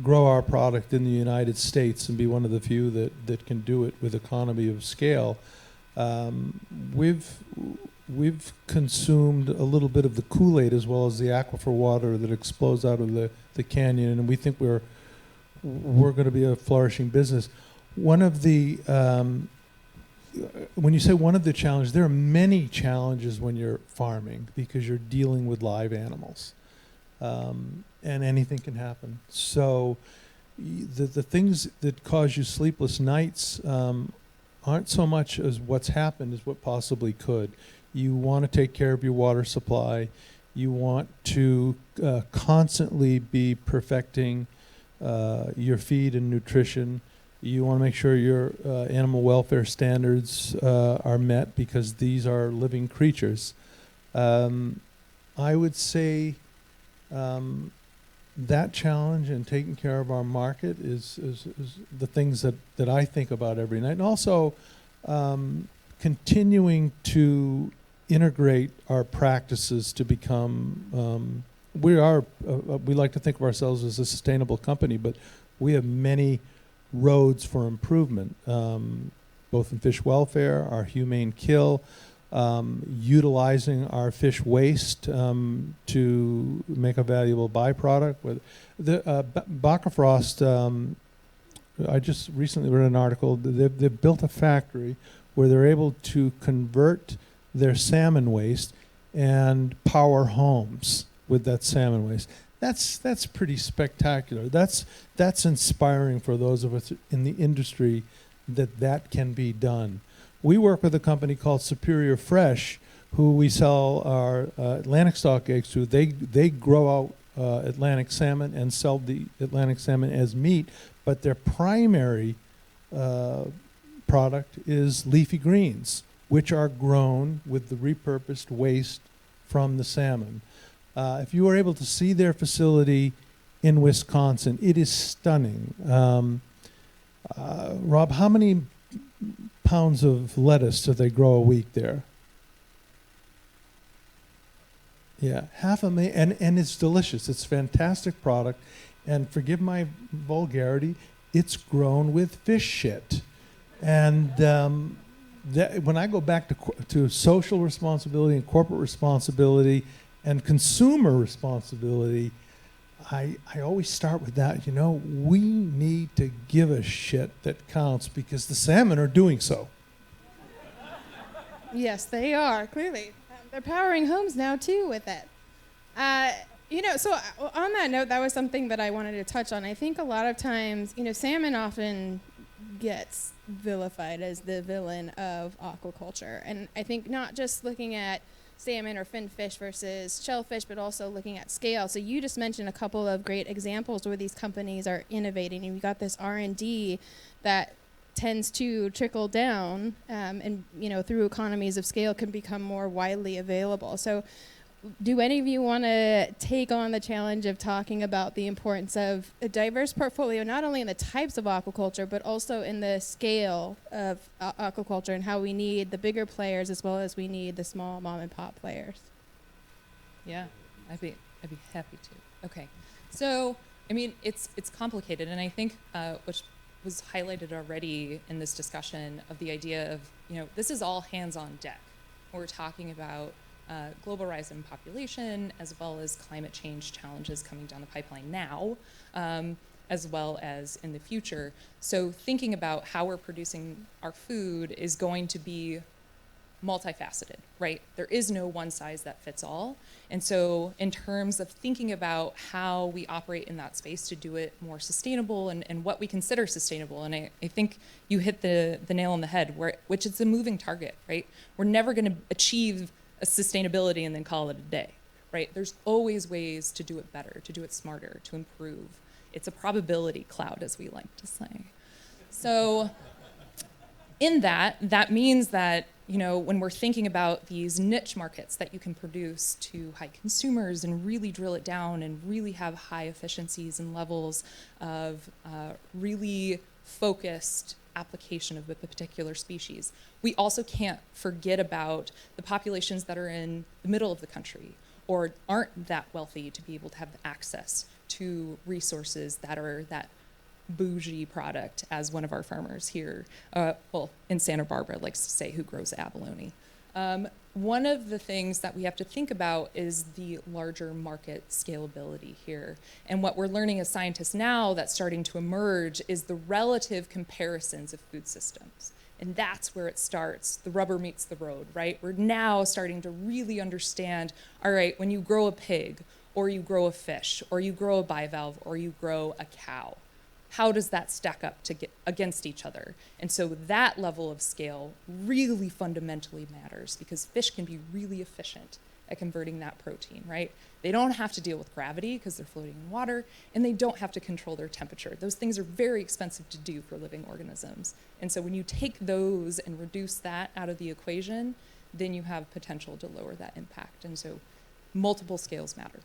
grow our product in the United States and be one of the few that can do it with economy of scale, we've consumed a little bit of the Kool-Aid as well as the aquifer water that explodes out of the canyon, and we think we're going to be a flourishing business. One of the when you say one of the challenges, there are many challenges when you're farming because you're dealing with live animals, and anything can happen. So the things that cause you sleepless nights aren't so much as what's happened as what possibly could. You want to take care of your water supply. You want to constantly be perfecting your feed and nutrition. You want to make sure your animal welfare standards are met because these are living creatures. I would say that challenge and taking care of our market is the things that I think about every night. And also continuing to integrate our practices to become, we like to think of ourselves as a sustainable company, but we have many roads for improvement, both in fish welfare, our humane kill, utilizing our fish waste to make a valuable byproduct. With the Baccafrost, I just recently read an article. They've built a factory where they're able to convert their salmon waste and power homes with that salmon waste. That's pretty spectacular. That's inspiring for those of us in the industry that can be done. We work with a company called Superior Fresh, who we sell our Atlantic stock eggs to. They grow out Atlantic salmon and sell the Atlantic salmon as meat, but their primary product is leafy greens, which are grown with the repurposed waste from the salmon. If you are able to see their facility in Wisconsin, it is stunning. Rob, how many pounds of lettuce do they grow a week there? Yeah, 500,000, and it's delicious. It's a fantastic product, and forgive my vulgarity, it's grown with fish shit. And when I go back to social responsibility and corporate responsibility And consumer responsibility, I always start with that. You know, we need to give a shit that counts because the salmon are doing so. Yes, they are, clearly. They're powering homes now, too, with it. So on that note, that was something that I wanted to touch on. I think a lot of times, salmon often gets vilified as the villain of aquaculture. And I think not just looking at salmon or fin fish versus shellfish, but also looking at scale. So you just mentioned a couple of great examples where these companies are innovating, and you've got this R&D that tends to trickle down and through economies of scale can become more widely available. So do any of you want to take on the challenge of talking about the importance of a diverse portfolio, not only in the types of aquaculture, but also in the scale of aquaculture and how we need the bigger players as well as we need the small mom and pop players? Yeah, I'd be happy to. Okay, so I mean it's complicated, and I think which was highlighted already in this discussion of the idea of this is all hands on deck. We're talking about global rise in population, as well as climate change challenges coming down the pipeline now, as well as in the future. So thinking about how we're producing our food is going to be multifaceted, right? There is no one size that fits all. And so in terms of thinking about how we operate in that space to do it more sustainable and what we consider sustainable, and I think you hit the nail on the head, which is a moving target, right? We're never going to achieve a sustainability and then call it a day, right? There's always ways to do it better, to do it smarter, to improve. It's a probability cloud, as we like to say. So in that means that, when we're thinking about these niche markets that you can produce to high consumers and really drill it down and really have high efficiencies and levels of really focused application of a particular species. We also can't forget about the populations that are in the middle of the country or aren't that wealthy to be able to have access to resources that are that bougie product, as one of our farmers here, in Santa Barbara likes to say, who grows abalone. One of the things that we have to think about is the larger market scalability here. And what we're learning as scientists now that's starting to emerge is the relative comparisons of food systems. And that's where it starts. The rubber meets the road, right? We're now starting to really understand, all right, when you grow a pig, or you grow a fish, or you grow a bivalve, or you grow a cow, how does that stack up against each other? And so that level of scale really fundamentally matters, because fish can be really efficient at converting that protein, right? They don't have to deal with gravity because they're floating in water, and they don't have to control their temperature. Those things are very expensive to do for living organisms. And so when you take those and reduce that out of the equation, then you have potential to lower that impact. And so multiple scales matter.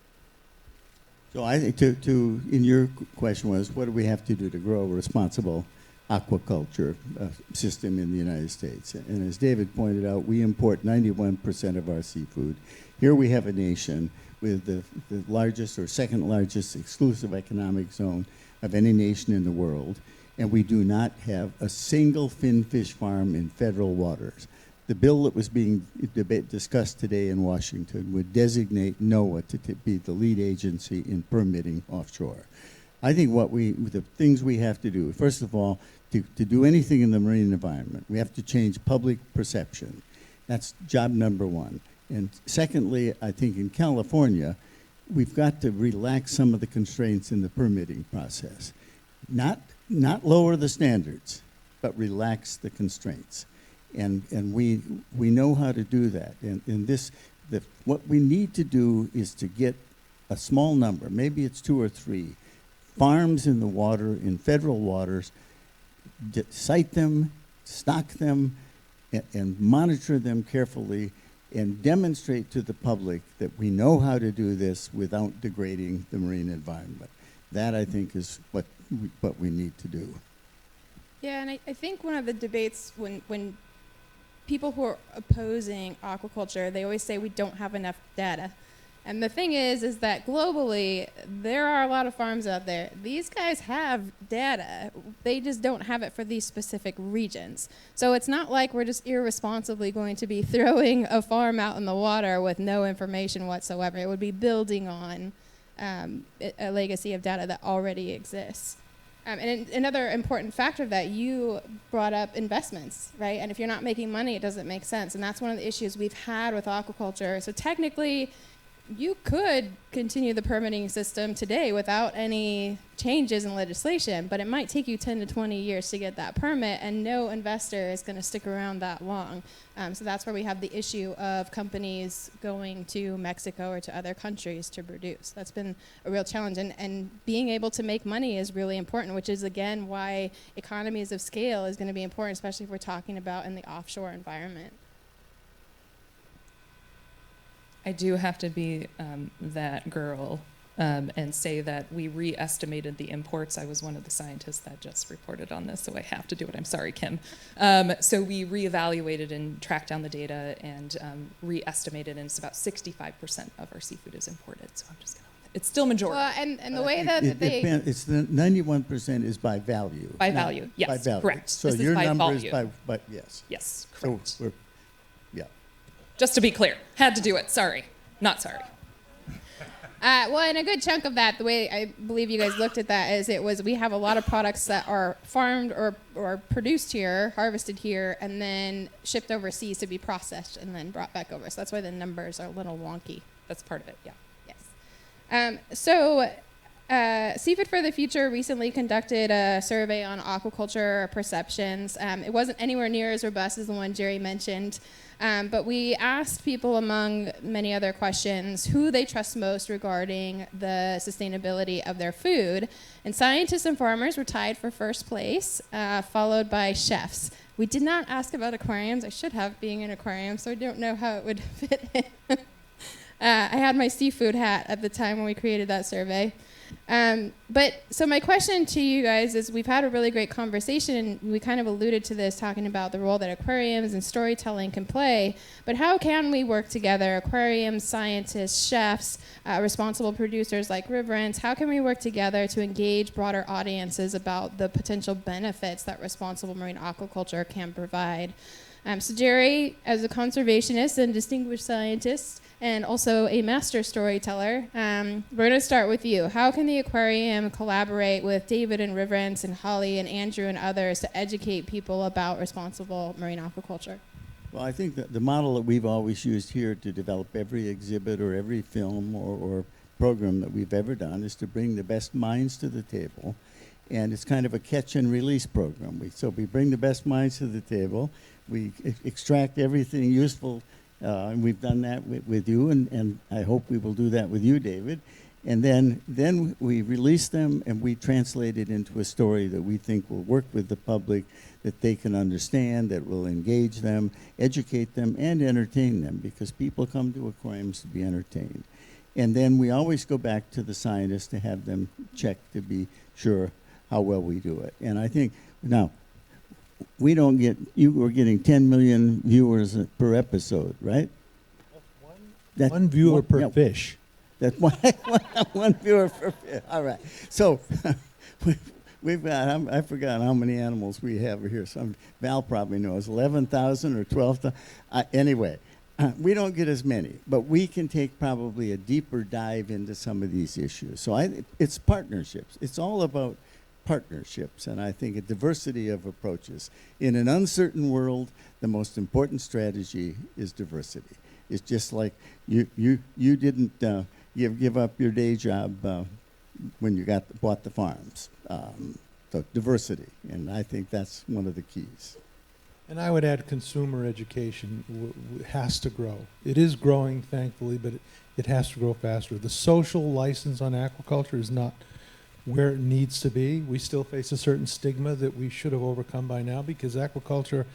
So I think in your question was, what do we have to do to grow a responsible aquaculture system in the United States? And as David pointed out, we import 91% of our seafood. Here we have a nation with the largest or second largest exclusive economic zone of any nation in the world, and we do not have a single fin fish farm in federal waters. The bill that was being discussed today in Washington would designate NOAA to be the lead agency in permitting offshore. I think the things we have to do, first of all, to do anything in the marine environment, we have to change public perception. That's job number one. And secondly, I think in California, we've got to relax some of the constraints in the permitting process. Not lower the standards, but relax the constraints. And we know how to do that. And what we need to do is to get a small number, maybe it's 2 or 3, farms in the water, in federal waters, site them, stock them, and monitor them carefully, and demonstrate to the public that we know how to do this without degrading the marine environment. That, I think, is what we need to do. Yeah, and I think one of the debates when people who are opposing aquaculture, they always say we don't have enough data. And the thing is that globally, there are a lot of farms out there. These guys have data. They just don't have it for these specific regions. So it's not like we're just irresponsibly going to be throwing a farm out in the water with no information whatsoever. It would be building on a legacy of data that already exists. And another important factor that you brought up, investments, right? And if you're not making money, it doesn't make sense. And that's one of the issues we've had with aquaculture. So technically, you could continue the permitting system today without any changes in legislation, but it might take you 10 to 20 years to get that permit, and no investor is going to stick around that long. So that's where we have the issue of companies going to Mexico or to other countries to produce. That's been a real challenge, and being able to make money is really important, which is, again, why economies of scale is going to be important, especially if we're talking about in the offshore environment. I do have to be that girl and say that we re-estimated the imports. I was one of the scientists that just reported on this, so I have to do it. I'm sorry, Kim. So we reevaluated and tracked down the data and re-estimated, and it's about 65% of our seafood is imported. So I'm just gonna. It's still majority. Well, and the way that it's the 91% is by value. By value, yes, by value. correct. So This your is by number volume. is by yes. Yes, So correct. yeah. Just to be clear, had to do it. Sorry, not sorry. Well, and a good chunk of that, the way I believe you guys looked at that, is we have a lot of products that are farmed or produced here, harvested here, and then shipped overseas to be processed and then brought back over. So that's why the numbers are a little wonky. That's part of it, yeah. Yes. Seafood for the Future recently conducted a survey on aquaculture perceptions. It wasn't anywhere near as robust as the one Jerry mentioned, but we asked people, among many other questions, who they trust most regarding the sustainability of their food. And scientists and farmers were tied for first place, followed by chefs. We did not ask about aquariums. I should have, being an aquarium, so I don't know how it would fit in. I had my seafood hat at the time when we created that survey. So my question to you guys is, we've had a really great conversation, and we kind of alluded to this, talking about the role that aquariums and storytelling can play, but how can we work together, aquariums, scientists, chefs, responsible producers like Riverence, how can we work together to engage broader audiences about the potential benefits that responsible marine aquaculture can provide? So Jerry, as a conservationist and distinguished scientist, and also a master storyteller, we're going to start with you. How can the aquarium collaborate with David and Riverence and Halley and Andrew and others to educate people about responsible marine aquaculture? Well, I think that the model that we've always used here to develop every exhibit or every film or program that we've ever done is to bring the best minds to the table. And it's kind of a catch and release program. So we bring the best minds to the table. We extract everything useful, and we've done that with you, and I hope we will do that with you, David. And then we release them, and we translate it into a story that we think will work with the public, that they can understand, that will engage them, educate them, and entertain them, because people come to aquariums to be entertained. And then we always go back to the scientists to have them check to be sure how well we do it. And I think, now, we don't get, you were getting 10 million viewers per episode, right? One viewer per yeah, fish. That's one viewer per fish. All right. So we've got, I forgot how many animals we have here. Val probably knows, 11,000 or 12,000. Anyway, we don't get as many, but we can take probably a deeper dive into some of these issues. So it's partnerships. It's all about partnerships, and I think a diversity of approaches. In an uncertain world, the most important strategy is diversity. It's just like you didn't give up your day job when you bought the farms. So diversity, and I think that's one of the keys. And I would add consumer education has to grow. It is growing, thankfully, but it has to grow faster. The social license on aquaculture is not where it needs to be. We still face a certain stigma that we should have overcome by now, because aquaculture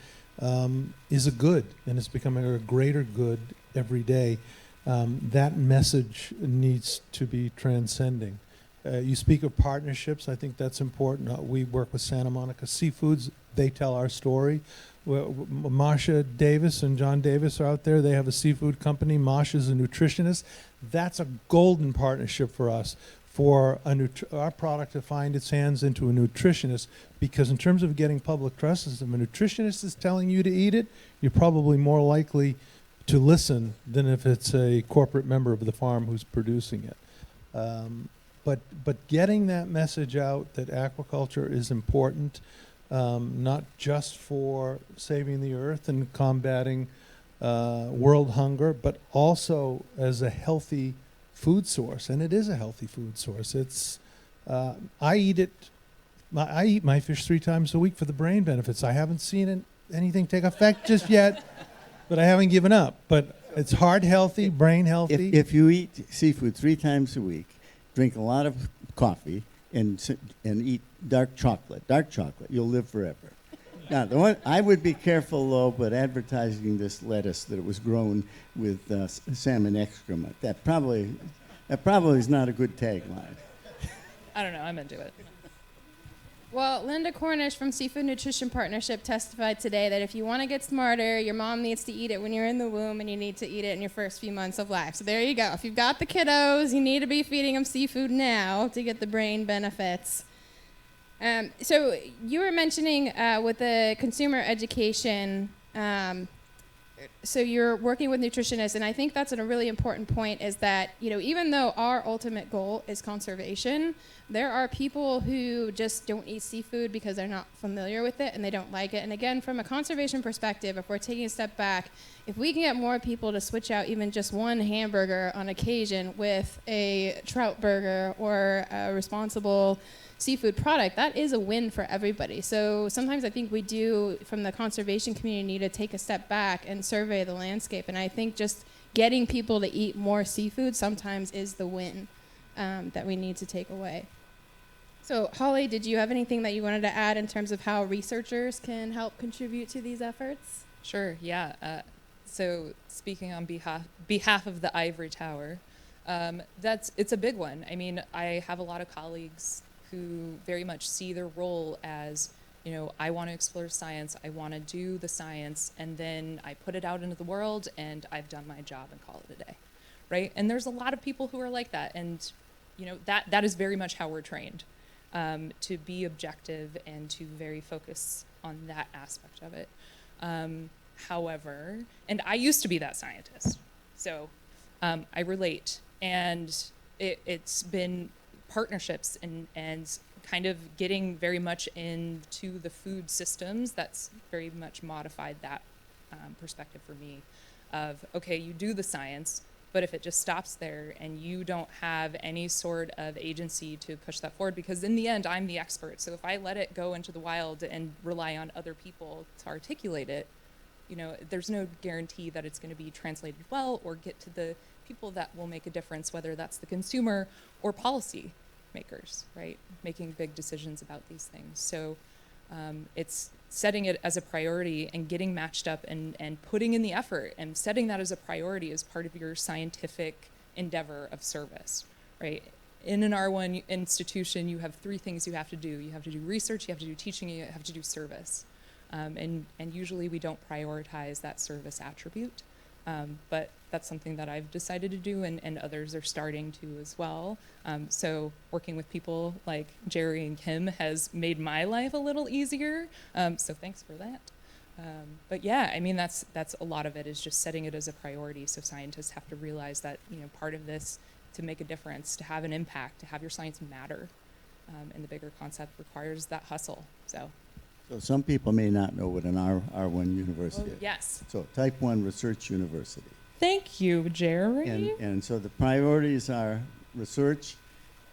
is a good, and it's becoming a greater good every day. That message needs to be transcending. You speak of partnerships. I think that's important. We work with Santa Monica Seafoods. They tell our story. Masha Davis and John Davis are out there. They have a seafood company. Masha's a nutritionist. That's a golden partnership for us, for our product to find its hands into a nutritionist, because in terms of getting public trust, if a nutritionist is telling you to eat it, you're probably more likely to listen than if it's a corporate member of the farm who's producing it. But getting that message out that aquaculture is important, not just for saving the earth and combating world hunger, but also as a healthy food source. And it is a healthy food source. It's I eat my fish 3 times a week for the brain benefits. I haven't seen anything take effect just yet, but I haven't given up. But it's heart healthy, brain healthy. If you eat seafood 3 times a week, drink a lot of coffee, and eat dark chocolate, you'll live forever. Now, the one I would be careful though, but advertising this lettuce that it was grown with salmon excrement, that probably is not a good tagline. I don't know. I'm into it. Well, Linda Cornish from Seafood Nutrition Partnership testified today that if you want to get smarter, your mom needs to eat it when you're in the womb, and you need to eat it in your first few months of life. So there you go. If you've got the kiddos, you need to be feeding them seafood now to get the brain benefits. So you were mentioning with the consumer education, so you're working with nutritionists, and I think that's a really important point, is that, you know, even though our ultimate goal is conservation, there are people who just don't eat seafood because they're not familiar with it and they don't like it. And again, from a conservation perspective, if we're taking a step back, if we can get more people to switch out even just one hamburger on occasion with a trout burger or a responsible seafood product, that is a win for everybody. So sometimes I think we do, from the conservation community, need to take a step back and survey the landscape. And I think just getting people to eat more seafood sometimes is the win that we need to take away. So Halley, did you have anything that you wanted to add in terms of how researchers can help contribute to these efforts? Sure, yeah. So speaking on behalf of the Ivory Tower, it's a big one. I mean, I have a lot of colleagues who very much see their role as, you know, I want to explore science, I want to do the science, and then I put it out into the world and I've done my job and call it a day, right? And there's a lot of people who are like that, and you know, that is very much how we're trained, to be objective and to very focus on that aspect of it. However, and I used to be that scientist, so I relate, and it's been partnerships and kind of getting very much into the food systems that's very much modified that perspective for me of, okay, you do the science, but if it just stops there and you don't have any sort of agency to push that forward, because in the end, I'm the expert. So if I let it go into the wild and rely on other people to articulate it, you know, there's no guarantee that it's going to be translated well or get to the people that will make a difference, whether that's the consumer or policy makers, right? Making big decisions about these things. So it's setting it as a priority and getting matched up and putting in the effort and setting that as a priority as part of your scientific endeavor of service, right? In an R1 institution, you have 3 things you have to do. You have to do research, you have to do teaching, you have to do service. And usually we don't prioritize that service attribute. But that's something that I've decided to do, and others are starting to as well. So working with people like Jerry and Kim has made my life a little easier. So thanks for that. But yeah, I mean, that's a lot of it is just setting it as a priority. So scientists have to realize that, you know, part of this, to make a difference, to have an impact, to have your science matter, and the bigger concept requires that hustle. So some people may not know what an R1 university is. Yes. So Type 1 Research University. Thank you, Jerry. And so the priorities are research,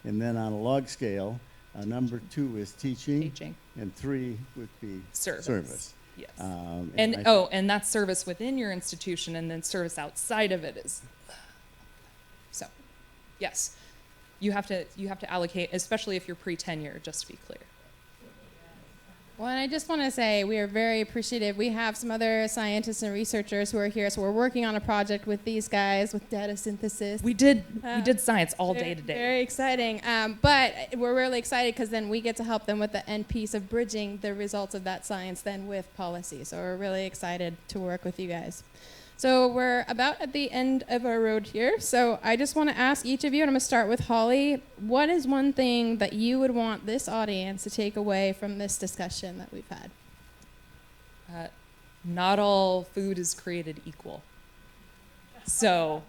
and then on a log scale, number 2 is teaching. And 3 would be service. Yes. And that's service within your institution, and then service outside of it is. So, yes, you have to allocate, especially if you're pre-tenure, just to be clear. Well, and I just want to say we are very appreciative. We have some other scientists and researchers who are here, so we're working on a project with these guys with data synthesis. We did science all day today. Very exciting. But we're really excited because then we get to help them with the end piece of bridging the results of that science then with policy. So we're really excited to work with you guys. So we're about at the end of our road here. So I just want to ask each of you, and I'm going to start with Holly, what is one thing that you would want this audience to take away from this discussion that we've had? Not all food is created equal. So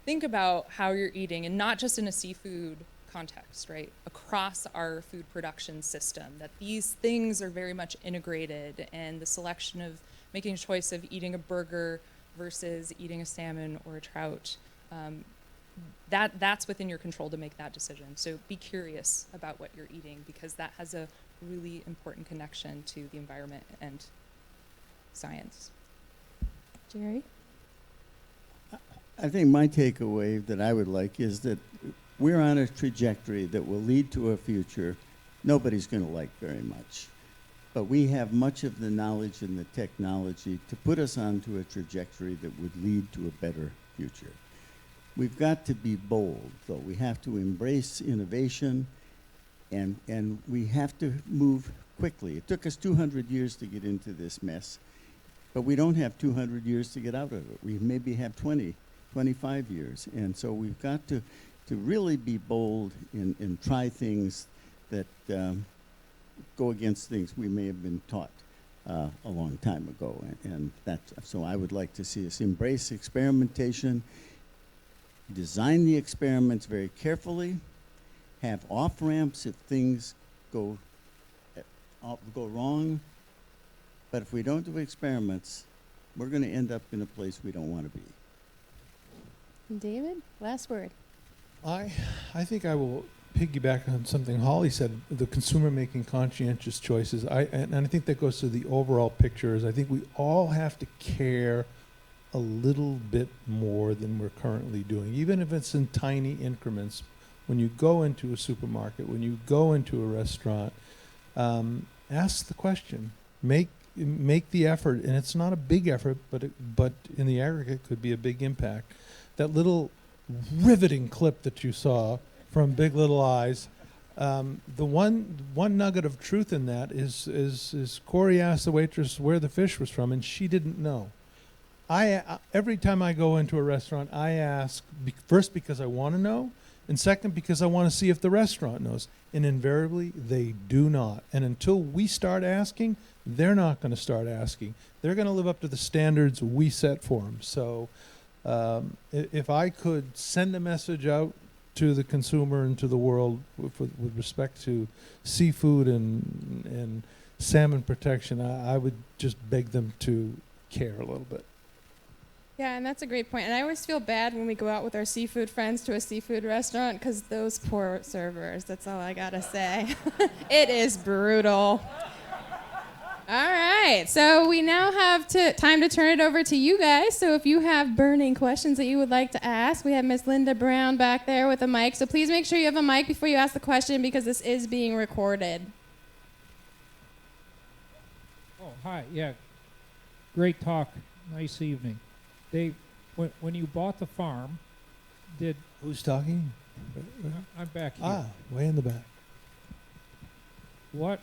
think about how you're eating, and not just in a seafood context, right? Across our food production system, that these things are very much integrated, and the selection of making a choice of eating a burger versus eating a salmon or a trout, that's within your control to make that decision. So be curious about what you're eating, because that has a really important connection to the environment and science. Jerry? I think my takeaway that I would like is that we're on a trajectory that will lead to a future nobody's going to like very much. But we have much of the knowledge and the technology to put us onto a trajectory that would lead to a better future. We've got to be bold, though. We have to embrace innovation, and we have to move quickly. It took us 200 years to get into this mess, but we don't have 200 years to get out of it. We maybe have 20, 25 years. And so we've got to really be bold and try things that go against things we may have been taught a long time ago. And so I would like to see us embrace experimentation, design the experiments very carefully, have off-ramps if things go wrong. But if we don't do experiments, we're going to end up in a place we don't want to be. David, last word. I think I will piggyback on something Holly said, the consumer making conscientious choices. And I think that goes to the overall picture is I think we all have to care a little bit more than we're currently doing, even if it's in tiny increments. When you go into a supermarket, when you go into a restaurant, ask the question, make the effort, and it's not a big effort, but in the aggregate could be a big impact. That little riveting clip that you saw from Big Little Eyes, the one nugget of truth in that is Corey asked the waitress where the fish was from, and she didn't know. Every time I go into a restaurant, I ask first because I want to know, and second because I want to see if the restaurant knows. And invariably, they do not. And until we start asking, they're not going to start asking. They're going to live up to the standards we set for them. So if I could send a message out to the consumer and to the world with respect to seafood and salmon protection, I would just beg them to care a little bit. Yeah, and that's a great point. And I always feel bad when we go out with our seafood friends to a seafood restaurant because those poor servers, that's all I gotta say. It is brutal. All right, so we now have time to turn it over to you guys. So if you have burning questions that you would like to ask, we have Miss Linda Brown back there with a mic. So please make sure you have a mic before you ask the question because this is being recorded. Oh, hi. Yeah, great talk. Nice evening. Dave, when you bought the farm, Who's talking? I'm back here. Way in the back. What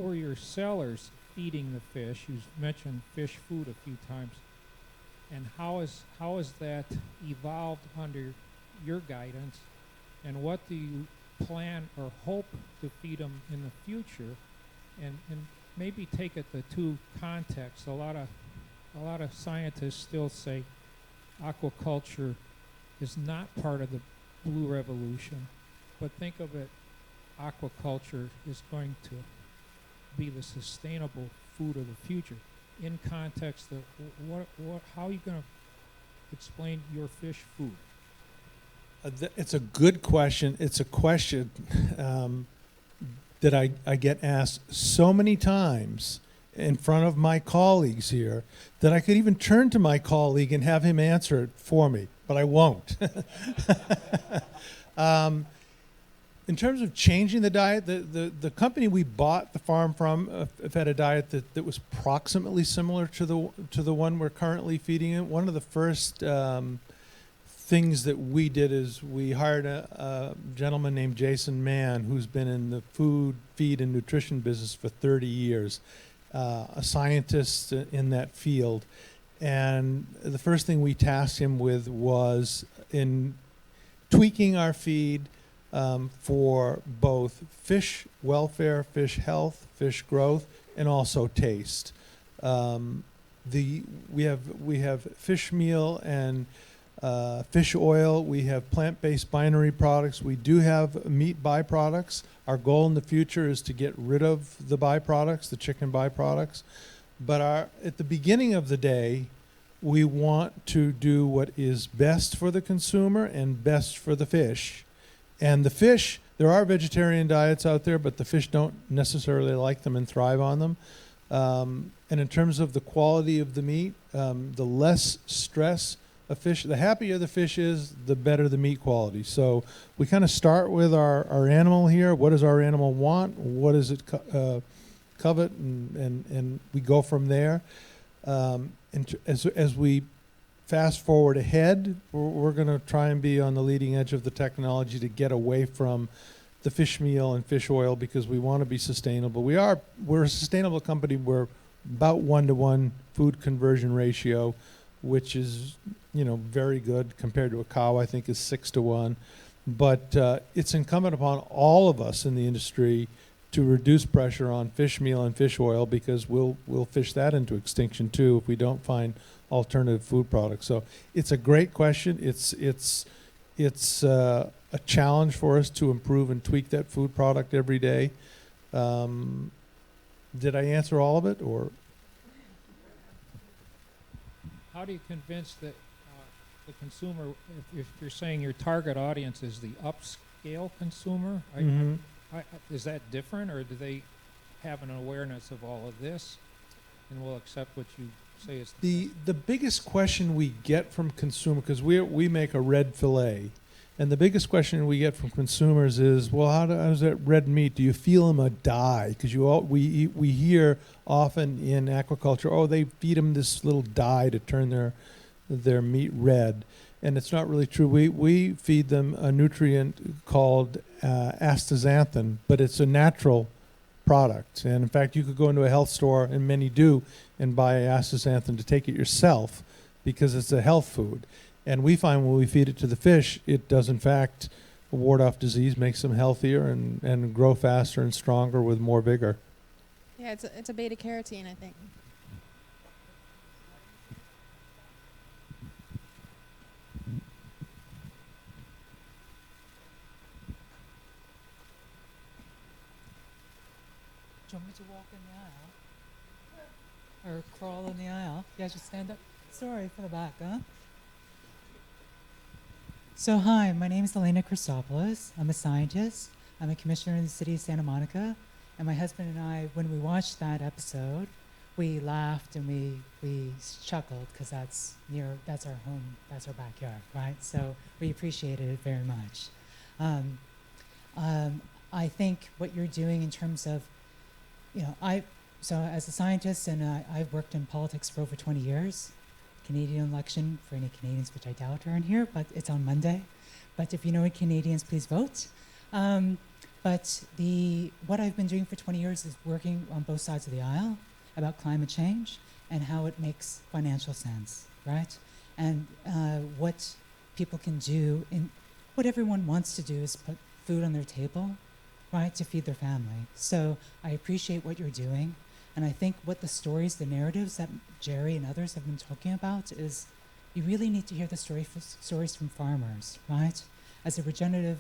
were your sellers feeding the fish? You mentioned fish food a few times. And how has that evolved under your guidance? And what do you plan or hope to feed them in the future? And maybe take it to two contexts. A lot of scientists still say aquaculture is not part of the Blue Revolution, but think of it, aquaculture is going to be the sustainable food of the future. In context of how are you going to explain your fish food? It's a good question. It's a question that I get asked so many times in front of my colleagues here that I could even turn to my colleague and have him answer it for me, but I won't. In terms of changing the diet, the company we bought the farm from had a diet that was approximately similar to the one we're currently feeding it. One of the first things that we did is we hired a gentleman named Jason Mann, who's been in the food, feed, and nutrition business for 30 years, a scientist in that field. And the first thing we tasked him with was in tweaking our feed for both fish welfare, fish health, fish growth, and also taste. We have fish meal and fish oil. We have plant-based binary products. We do have meat byproducts. Our goal in the future is to get rid of the byproducts, the chicken byproducts. But at the beginning of the day, we want to do what is best for the consumer and best for the fish. And the fish, there are vegetarian diets out there, but the fish don't necessarily like them and thrive on them. And in terms of the quality of the meat, the less stress a fish, the happier the fish is, the better the meat quality. So we kind of start with our animal here. What does our animal want? What does it covet? And we go from there. As we fast forward ahead, we're going to try and be on the leading edge of the technology to get away from the fish meal and fish oil because we want to be sustainable. We're a sustainable company. We're about 1-to-1 food conversion ratio, which is very good compared to a cow. I think is 6-to-1. But it's incumbent upon all of us in the industry to reduce pressure on fish meal and fish oil because we'll fish that into extinction too if we don't find alternative food products. So it's a great question. It's a challenge for us to improve and tweak that food product every day. Did I answer all of it, or? How do you convince the consumer, if you're saying your target audience is the upscale consumer, is that different, or do they have an awareness of all of this and will accept what you say is the biggest question we get from consumer, because we make a red fillet, and the biggest question we get from consumers is, well, how does that red meat? Do you feel them a dye? Because we hear often in aquaculture, oh, they feed them this little dye to turn their meat red, and it's not really true. We feed them a nutrient called astaxanthin, but it's a natural product. And in fact, you could go into a health store, and many do, and buy astaxanthin to take it yourself because it's a health food. And we find when we feed it to the fish, it does in fact ward off disease, makes them healthier and grow faster and stronger with more vigor. Yeah, it's a beta carotene, I think. Do you want me to walk in the aisle? Or crawl in the aisle? Yeah, just stand up. Sorry for the back, huh? So hi, my name is Elena Christopoulos. I'm a scientist. I'm a commissioner in the city of Santa Monica. And my husband and I, when we watched that episode, we laughed and we chuckled because that's our home, that's our backyard, right? So we appreciated it very much. I think what you're doing in terms of, so as a scientist, and I've worked in politics for over 20 years. Canadian election, for any Canadians, which I doubt are in here, but it's on Monday. But if you know any Canadians, please vote. But what I've been doing for 20 years is working on both sides of the aisle about climate change and how it makes financial sense, right? And what people can do, what everyone wants to do is put food on their table, right, to feed their family. So I appreciate what you're doing. And I think what the stories, the narratives that Jerry and others have been talking about is you really need to hear the stories from farmers, right? As a regenerative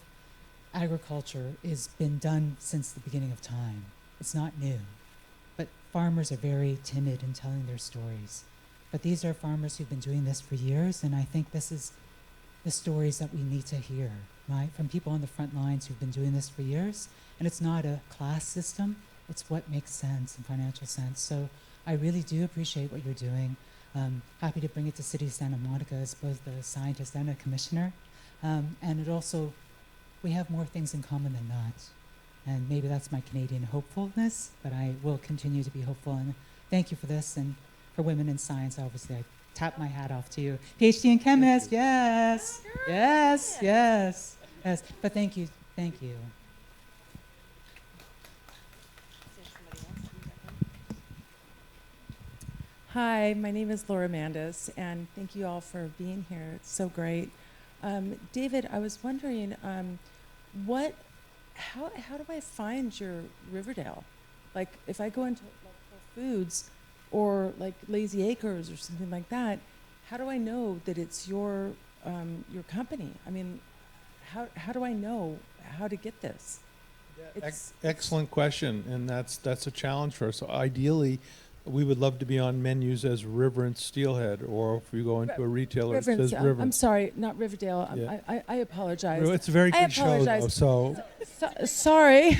agriculture has been done since the beginning of time. It's not new. But farmers are very timid in telling their stories. But these are farmers who've been doing this for years, and I think this is the stories that we need to hear, right? From people on the front lines who've been doing this for years. And it's not a class system. It's what makes sense and financial sense. So I really do appreciate what you're doing. Happy to bring it to City of Santa Monica as both the scientist and a commissioner. And it also we have more things in common than not. And maybe that's my Canadian hopefulness, but I will continue to be hopeful. And thank you for this. And for women in science, obviously, I tap my hat off to you. PhD in chemist, yes, yes, yes, yes. But thank you, thank you. Hi, my name is Laura Mandis, and thank you all for being here. It's so great. David, I was wondering, how do I find your Riverdale? Like, if I go into like Whole Foods or like Lazy Acres or something like that, how do I know that it's your company? I mean, how do I know how to get this? Excellent question, and that's a challenge for us. So ideally, we would love to be on menus as Riverence Steelhead, or if you go into a retailer, it says Riverence. I'm sorry, not Riverdale. Yeah. I apologize. It's a very good show, though. apologize. So Sorry,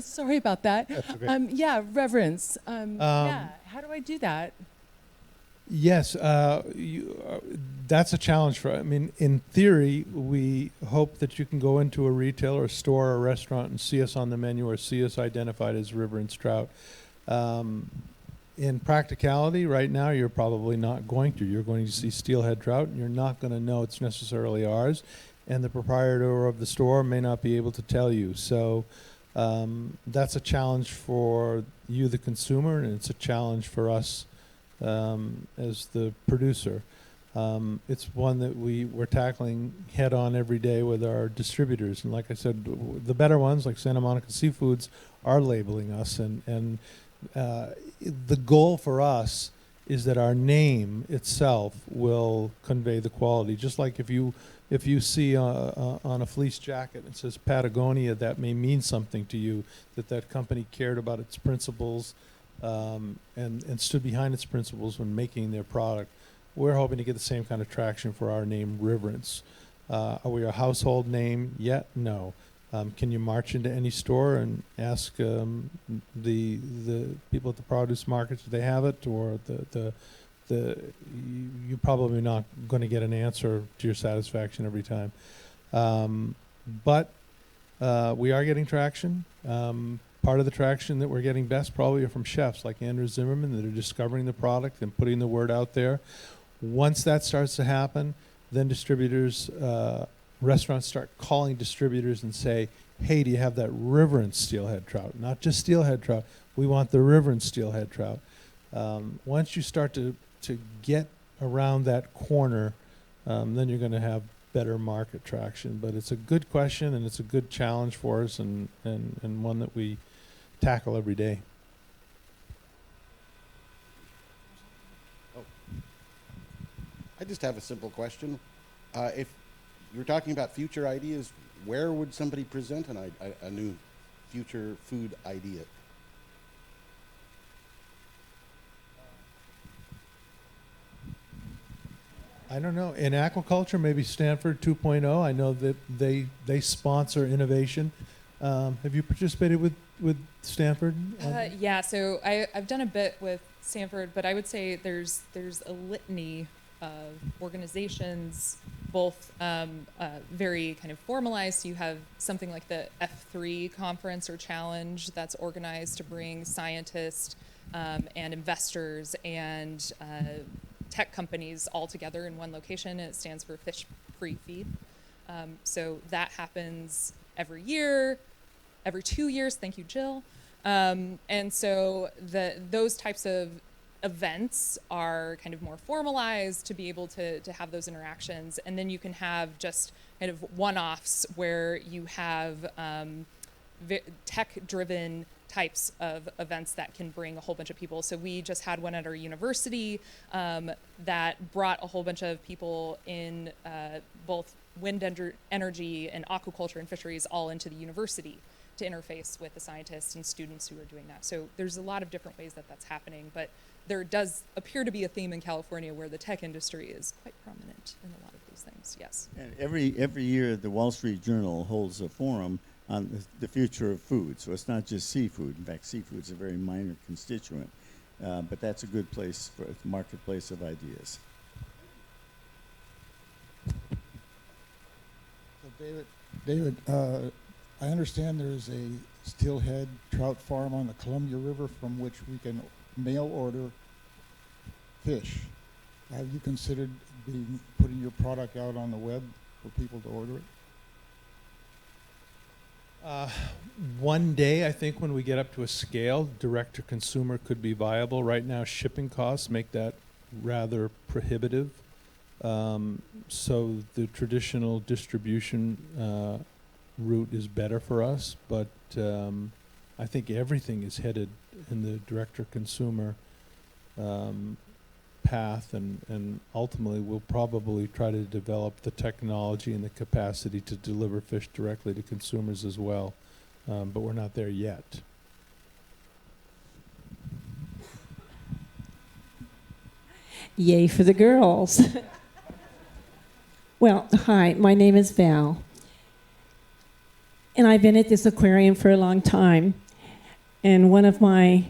sorry about that. That's okay. Yeah, reverence. Yeah, how do I do that? yes, that's a challenge for. I mean, in theory, we hope that you can go into a retailer, a store, or a restaurant, and see us on the menu or see us identified as Riverence Trout. In practicality, right now, you're probably not going to. You're going to see steelhead trout, and you're not going to know it's necessarily ours, and the proprietor of the store may not be able to tell you. So that's a challenge for you, the consumer, and it's a challenge for us as the producer. It's one that we're tackling head on every day with our distributors. And like I said, the better ones, like Santa Monica Seafoods, are labeling us, and the goal for us is that our name itself will convey the quality. Just like if you see on a fleece jacket it says Patagonia, that may mean something to you, that company cared about its principles and stood behind its principles when making their product. We're hoping to get the same kind of traction for our name, Riverence. Are we a household name yet? No. Can you march into any store and ask the people at the produce markets if they have it, or you're probably not going to get an answer to your satisfaction every time. But we are getting traction. Part of the traction that we're getting best probably are from chefs like Andrew Zimmern that are discovering the product and putting the word out there. Once that starts to happen, then distributors, restaurants start calling distributors and say, hey, do you have that Riverence steelhead trout? Not just steelhead trout. We want the Riverence steelhead trout. Once you start to get around that corner, then you're going to have better market traction. But it's a good question, and it's a good challenge for us, and one that we tackle every day. I just have a simple question. If you're talking about future ideas, where would somebody present a new future food idea? I don't know. In aquaculture, maybe Stanford 2.0. I know that they sponsor innovation. Have you participated with Stanford? Yeah, so I've done a bit with Stanford, but I would say there's a litany of organizations, both very kind of formalized. You have something like the F3 conference or challenge that's organized to bring scientists and investors and tech companies all together in one location, and it stands for Fish Free Feed. So that happens every year, every 2 years. Thank you, Jill. And so those types of events are kind of more formalized to be able to have those interactions. And then you can have just kind of one-offs where you have tech-driven types of events that can bring a whole bunch of people. So we just had one at our university that brought a whole bunch of people in both wind energy and aquaculture and fisheries all into the university to interface with the scientists and students who are doing that. So there's a lot of different ways that that's happening, but there does appear to be a theme in California where the tech industry is quite prominent in a lot of these things, yes. And every year, the Wall Street Journal holds a forum on the future of food. So it's not just seafood. In fact, seafood's a very minor constituent, but that's a good place for a marketplace of ideas. David, I understand there's a steelhead trout farm on the Columbia River from which we can mail order fish. Have you considered putting your product out on the web for people to order it? One day, I think when we get up to a scale, direct to consumer could be viable. Right now, shipping costs make that rather prohibitive. So the traditional distribution route is better for us, but I think everything is headed in the direct-to-consumer path, and ultimately we'll probably try to develop the technology and the capacity to deliver fish directly to consumers as well, but we're not there yet. Yay for the girls. Well, hi, my name is Val. And I've been at this aquarium for a long time. And one of my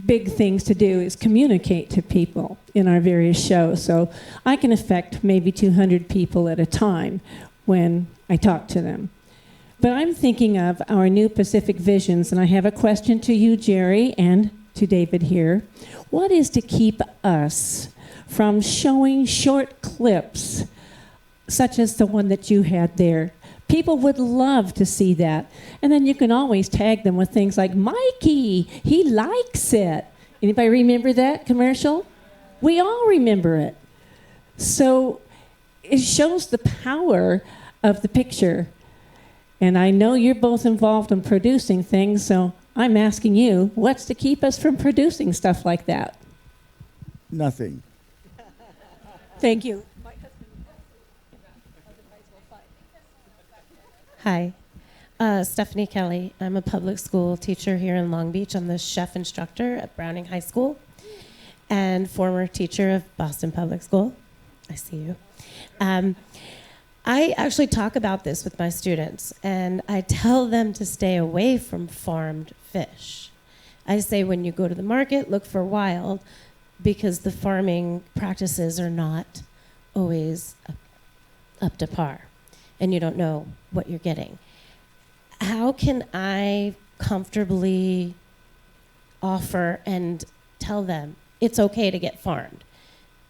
big things to do is communicate to people in our various shows. So I can affect maybe 200 people at a time when I talk to them. But I'm thinking of our new Pacific Visions, and I have a question to you, Jerry, and to David here. What is to keep us from showing short clips such as the one that you had there? People would love to see that. And then you can always tag them with things like, Mikey, he likes it. Anybody remember that commercial? We all remember it. So it shows the power of the picture. And I know you're both involved in producing things, so I'm asking you, what's to keep us from producing stuff like that? Nothing. Thank you. Hi, Stephanie Kelley. I'm a public school teacher here in Long Beach. I'm the chef instructor at Browning High School and former teacher of Boston Public School. I see you. I actually talk about this with my students, and I tell them to stay away from farmed fish. I say when you go to the market, look for wild, because the farming practices are not always up to par, and you don't know what you're getting. How can I comfortably offer and tell them it's okay to get farmed?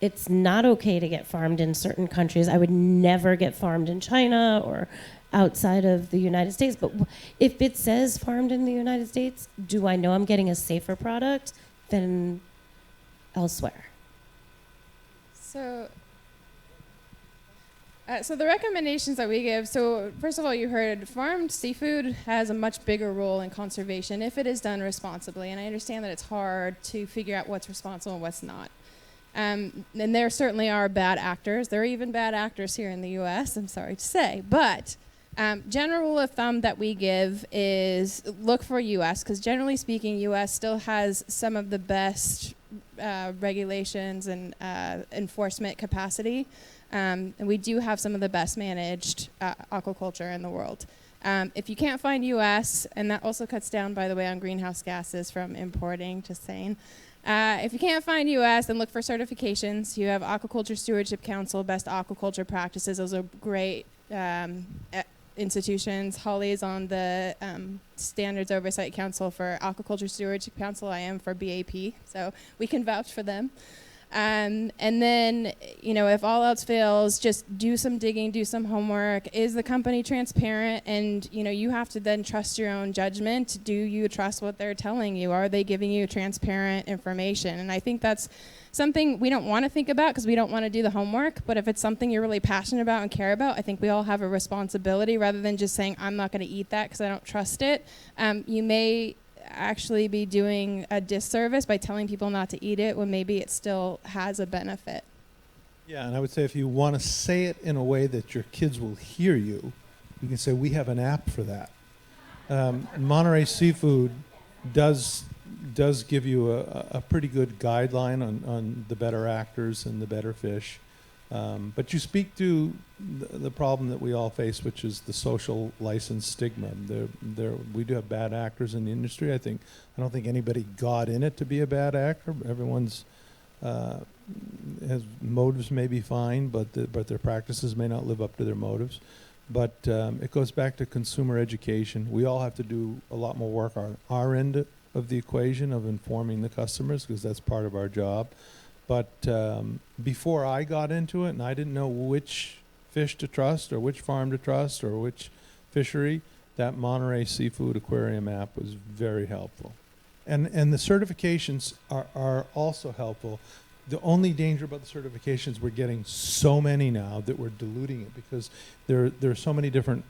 It's not okay to get farmed in certain countries. I would never get farmed in China or outside of the United States. But if it says farmed in the United States, do I know I'm getting a safer product than elsewhere? So the recommendations that we give, so first of all, you heard farmed seafood has a much bigger role in conservation if it is done responsibly. And I understand that it's hard to figure out what's responsible and what's not. And there certainly are bad actors. There are even bad actors here in the U.S., I'm sorry to say. But general rule of thumb that we give is look for U.S., because generally speaking, U.S. still has some of the best regulations and enforcement capacity. And we do have some of the best managed aquaculture in the world. If you can't find U.S., and that also cuts down, by the way, on greenhouse gases from importing, just saying. If you can't find U.S., then look for certifications. You have Aquaculture Stewardship Council, Best Aquaculture Practices. Those are great institutions. Halley is on the Standards Oversight Council for Aquaculture Stewardship Council. I am for BAP, so we can vouch for them. And then, if all else fails, just do some digging, do some homework. Is the company transparent? And, you have to then trust your own judgment. Do you trust what they're telling you? Are they giving you transparent information? And I think that's something we don't want to think about because we don't want to do the homework. But if it's something you're really passionate about and care about, I think we all have a responsibility rather than just saying, I'm not going to eat that because I don't trust it. You may actually be doing a disservice by telling people not to eat it when maybe it still has a benefit. Yeah, and I would say if you want to say it in a way that your kids will hear you, you can say we have an app for that. Monterey Seafood does give you a pretty good guideline on the better actors and the better fish. But you speak to the problem that we all face, which is the social license stigma. We do have bad actors in the industry. I don't think anybody got in it to be a bad actor. Everyone's has motives may be fine, but their practices may not live up to their motives. But it goes back to consumer education. We all have to do a lot more work on our end of the equation of informing the customers, because that's part of our job. But before I got into it, and I didn't know which fish to trust or which farm to trust or which fishery, that Monterey Seafood Aquarium app was very helpful. And the certifications are also helpful. The only danger about the certifications, we're getting so many now that we're diluting it, because there are so many different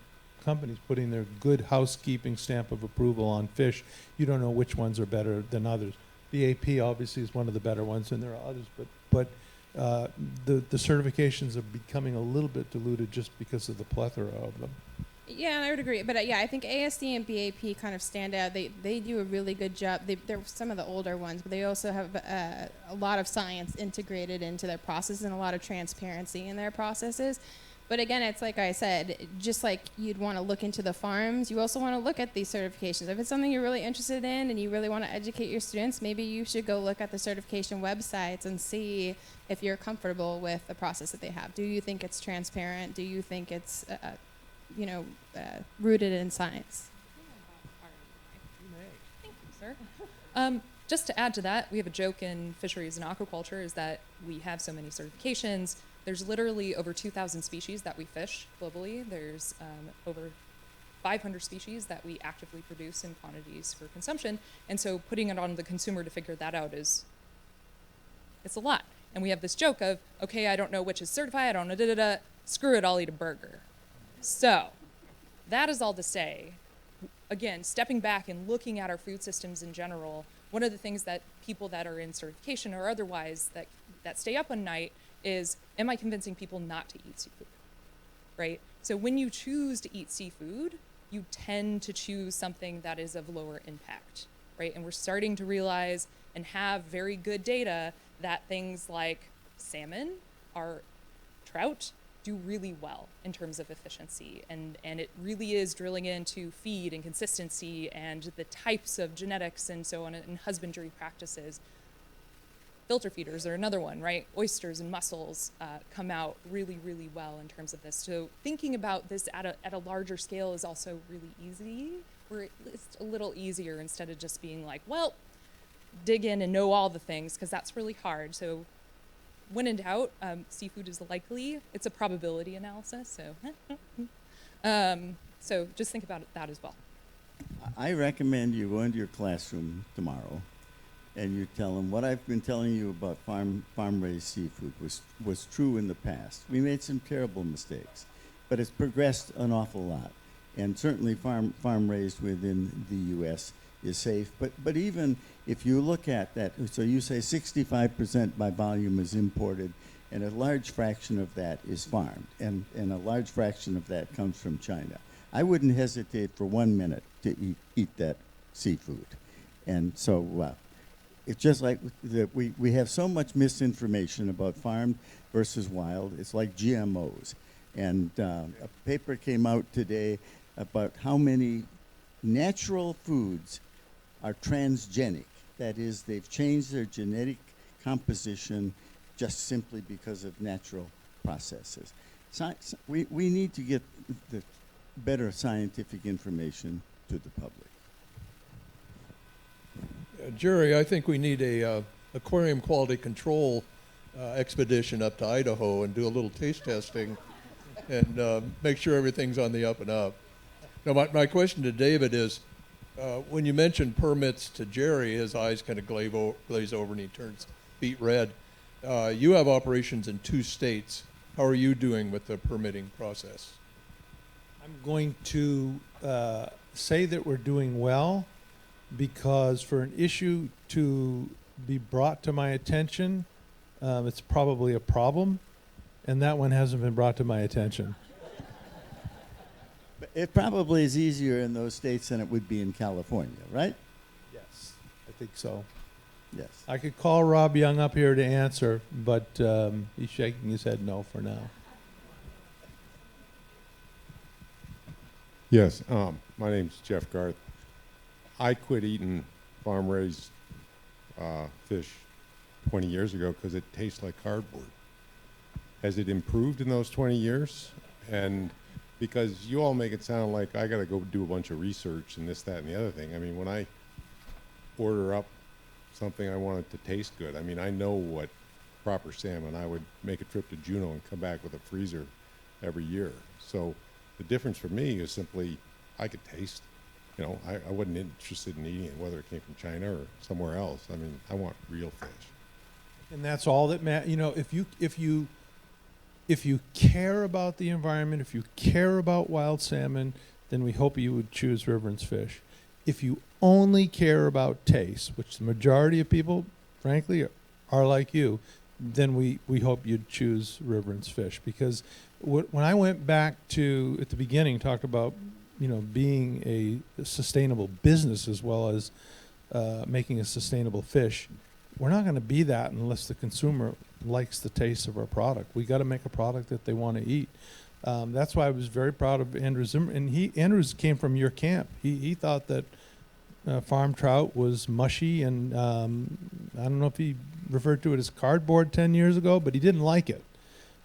companies putting their good housekeeping stamp of approval on fish. You don't know which ones are better than others. The AP obviously is one of the better ones, and there are others, but the certifications are becoming a little bit diluted just because of the plethora of them. Yeah, and I would agree. But yeah, I think ASD and BAP kind of stand out. They do a really good job. They're some of the older ones, but they also have a lot of science integrated into their process and a lot of transparency in their processes. But again, it's like I said, just like you'd want to look into the farms, you also want to look at these certifications. If it's something you're really interested in and you really want to educate your students, maybe you should go look at the certification websites and see if you're comfortable with the process that they have. Do you think it's transparent? Do you think it's rooted in science? Thank you, sir. Just to add to that, we have a joke in fisheries and aquaculture is that we have so many certifications. There's literally over 2,000 species that we fish globally. There's over 500 species that we actively produce in quantities for consumption. And so putting it on the consumer to figure that out it's a lot. And we have this joke of, okay, I don't know which is certified, I don't know, screw it, I'll eat a burger. So that is all to say, again, stepping back and looking at our food systems in general, one of the things that people that are in certification or otherwise that stay up one night is, am I convincing people not to eat seafood, right? So when you choose to eat seafood, you tend to choose something that is of lower impact, right? And we're starting to realize and have very good data that things like salmon or trout do really well in terms of efficiency. And it really is drilling into feed and consistency and the types of genetics and so on and husbandry practices. Filter feeders are another one, right? Oysters and mussels come out really, really well in terms of this. So thinking about this at a larger scale is also really easy. It's a little easier instead of just being like, well, dig in and know all the things, because that's really hard. So when in doubt, seafood is likely. It's a probability analysis. So just think about that as well. I recommend you go into your classroom tomorrow and you tell them what I've been telling you about farm-raised seafood was true in the past. We made some terrible mistakes, but it's progressed an awful lot. And certainly farm-raised within the U.S. is safe. But even if you look at that, so you say 65% by volume is imported, and a large fraction of that is farmed, and a large fraction of that comes from China. I wouldn't hesitate for 1 minute to eat that seafood. And so it's just like we have so much misinformation about farmed versus wild. It's like GMOs. And a paper came out today about how many natural foods are transgenic. That is, they've changed their genetic composition just simply because of natural processes. We need to get the better scientific information to the public. Jerry, I think we need a aquarium quality control expedition up to Idaho and do a little taste testing and make sure everything's on the up and up. Now, my question to David is, when you mentioned permits to Jerry, his eyes kind of glaze over and he turns beet red. You have operations in 2 states. How are you doing with the permitting process? I'm going to say that we're doing well, because for an issue to be brought to my attention, it's probably a problem, and that one hasn't been brought to my attention. But it probably is easier in those states than it would be in California, right? Yes, I think so. Yes. I could call Rob Young up here to answer, but he's shaking his head no for now. Yes, my name's Jeff Garth. I quit eating farm-raised fish 20 years ago because it tastes like cardboard. Has it improved in those 20 years? And because you all make it sound like I got to go do a bunch of research and this, that, and the other thing. I mean, when I order up something I want it to taste good, I mean, I know what proper salmon. I would make a trip to Juneau and come back with a freezer every year. So the difference for me is simply I could taste. You know, I wasn't interested in eating it, whether it came from China or somewhere else. I mean, I want real fish. And that's all that matters. You know, if you care about the environment, if you care about wild salmon, then we hope you would choose Riverence fish. If you only care about taste, which the majority of people, frankly, are like you, then we hope you'd choose Riverence fish. Because when I went back to, at the beginning, talked about, you know, being a sustainable business as well as making a sustainable fish, we're not going to be that unless the consumer likes the taste of our product. We got to make a product that they want to eat. That's why I was very proud of Andrew Zimmern. And Andrews came from your camp. He thought that farm trout was mushy, and I don't know if he referred to it as cardboard 10 years ago, but he didn't like it.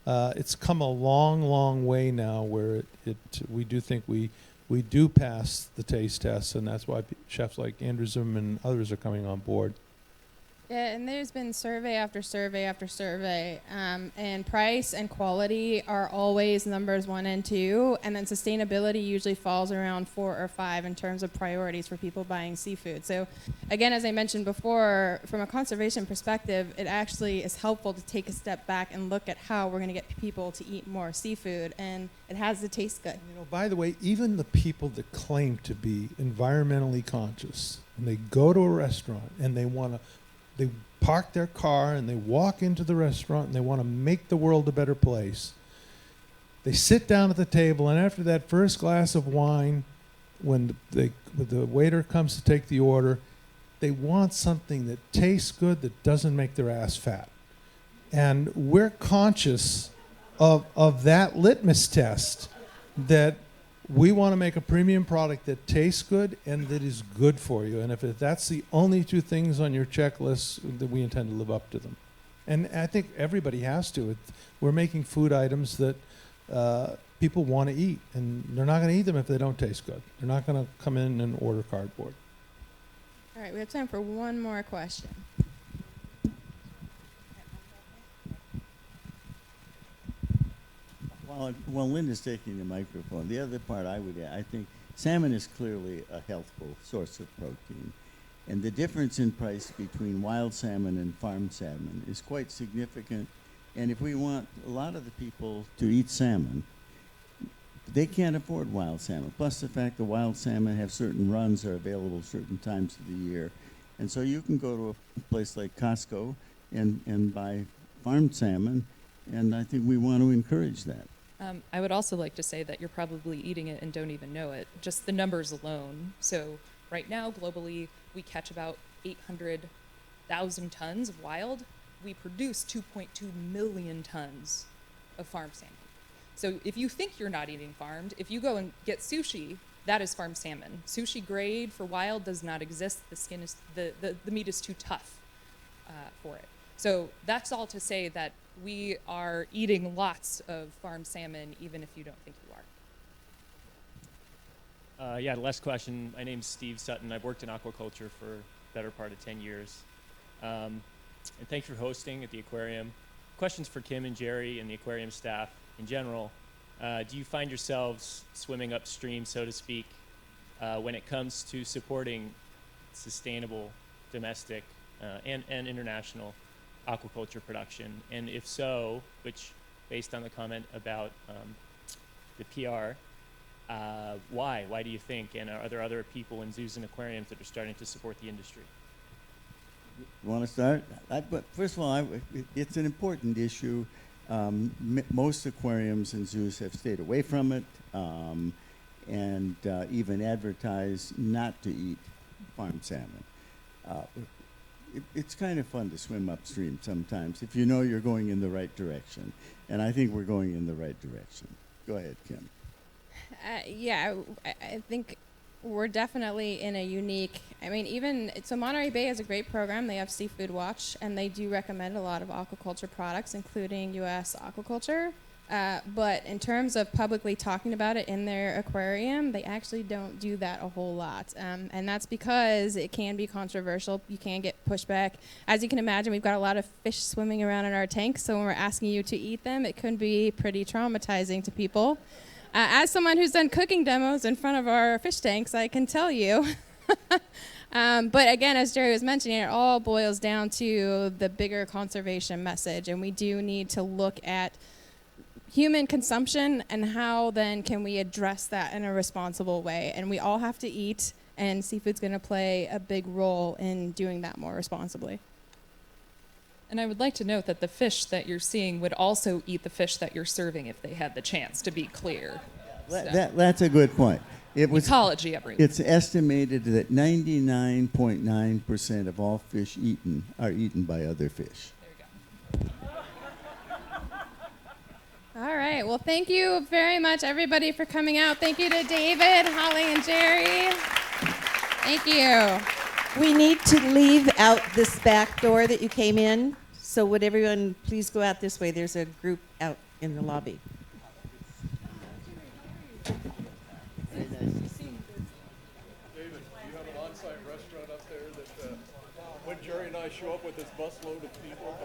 It's come a long, long way now where we do think we do pass the taste tests, and that's why chefs like Andrew Zimmern and others are coming on board. Yeah, and there's been survey after survey after survey, and price and quality are always numbers 1 and 2, and then sustainability usually falls around 4 or 5 in terms of priorities for people buying seafood. So, again, as I mentioned before, from a conservation perspective, it actually is helpful to take a step back and look at how we're going to get people to eat more seafood, and it has to taste good. You know, by the way, even the people that claim to be environmentally conscious, and they go to a restaurant and they park their car and they walk into the restaurant and they want to make the world a better place. They sit down at the table, and after that first glass of wine, when the waiter comes to take the order, they want something that tastes good, that doesn't make their ass fat. And we're conscious of that litmus test, that we want to make a premium product that tastes good and that is good for you. And if that's the only 2 things on your checklist, that we intend to live up to them. And I think everybody has to. We're making food items that people want to eat, and they're not going to eat them if they don't taste good. They're not going to come in and order cardboard. All right, we have time for one more question. While Linda's taking the microphone, the other part I would add, I think salmon is clearly a healthful source of protein. And the difference in price between wild salmon and farm salmon is quite significant. And if we want a lot of the people to eat salmon, they can't afford wild salmon. Plus the fact that wild salmon have certain runs, are available certain times of the year. And so you can go to a place like Costco and buy farmed salmon, and I think we want to encourage that. I would also like to say that you're probably eating it and don't even know it, just the numbers alone. So right now, globally, we catch about 800,000 tons of wild. We produce 2.2 million tons of farm salmon. So if you think you're not eating farmed, if you go and get sushi, that is farm salmon. Sushi grade for wild does not exist. The skin is, the meat is too tough for it. So that's all to say that we are eating lots of farm salmon, even if you don't think you are. Yeah, last question. My name's Steve Sutton. I've worked in aquaculture for the better part of 10 years. And thanks for hosting at the aquarium. Questions for Kim and Jerry and the aquarium staff in general. Do you find yourselves swimming upstream, so to speak, when it comes to supporting sustainable domestic and international aquaculture production? And if so, which based on the comment about the PR, why? Why do you think? And are there other people in zoos and aquariums that are starting to support the industry? You want to start? But first of all, it's an important issue. Most aquariums and zoos have stayed away from it, and even advertise not to eat farm salmon. It's kind of fun to swim upstream sometimes if you know you're going in the right direction. And I think we're going in the right direction. Go ahead, Kim. Yeah, I think we're definitely in a unique, so Monterey Bay has a great program. They have Seafood Watch, and they do recommend a lot of aquaculture products, including U.S. Aquaculture. But in terms of publicly talking about it in their aquarium, they actually don't do that a whole lot. And that's because it can be controversial. You can get pushback. As you can imagine, we've got a lot of fish swimming around in our tanks, so when we're asking you to eat them, it can be pretty traumatizing to people. As someone who's done cooking demos in front of our fish tanks, I can tell you. But again, as Jerry was mentioning, it all boils down to the bigger conservation message, and we do need to look at human consumption and how then can we address that in a responsible way. And we all have to eat, and seafood's going to play a big role in doing that more responsibly. And I would like to note that the fish that you're seeing would also eat the fish that you're serving if they had the chance, to be clear. That's a good point. Ecology, everyone. It's estimated that 99.9% of all fish eaten are eaten by other fish. All right. Well, thank you very much, everybody, for coming out. Thank you to David, Holly, and Jerry. Thank you. We need to leave out this back door that you came in. So would everyone please go out this way? There's a group out in the lobby. David, do you have an on-site restaurant up there that when Jerry and I show up with this busload of people?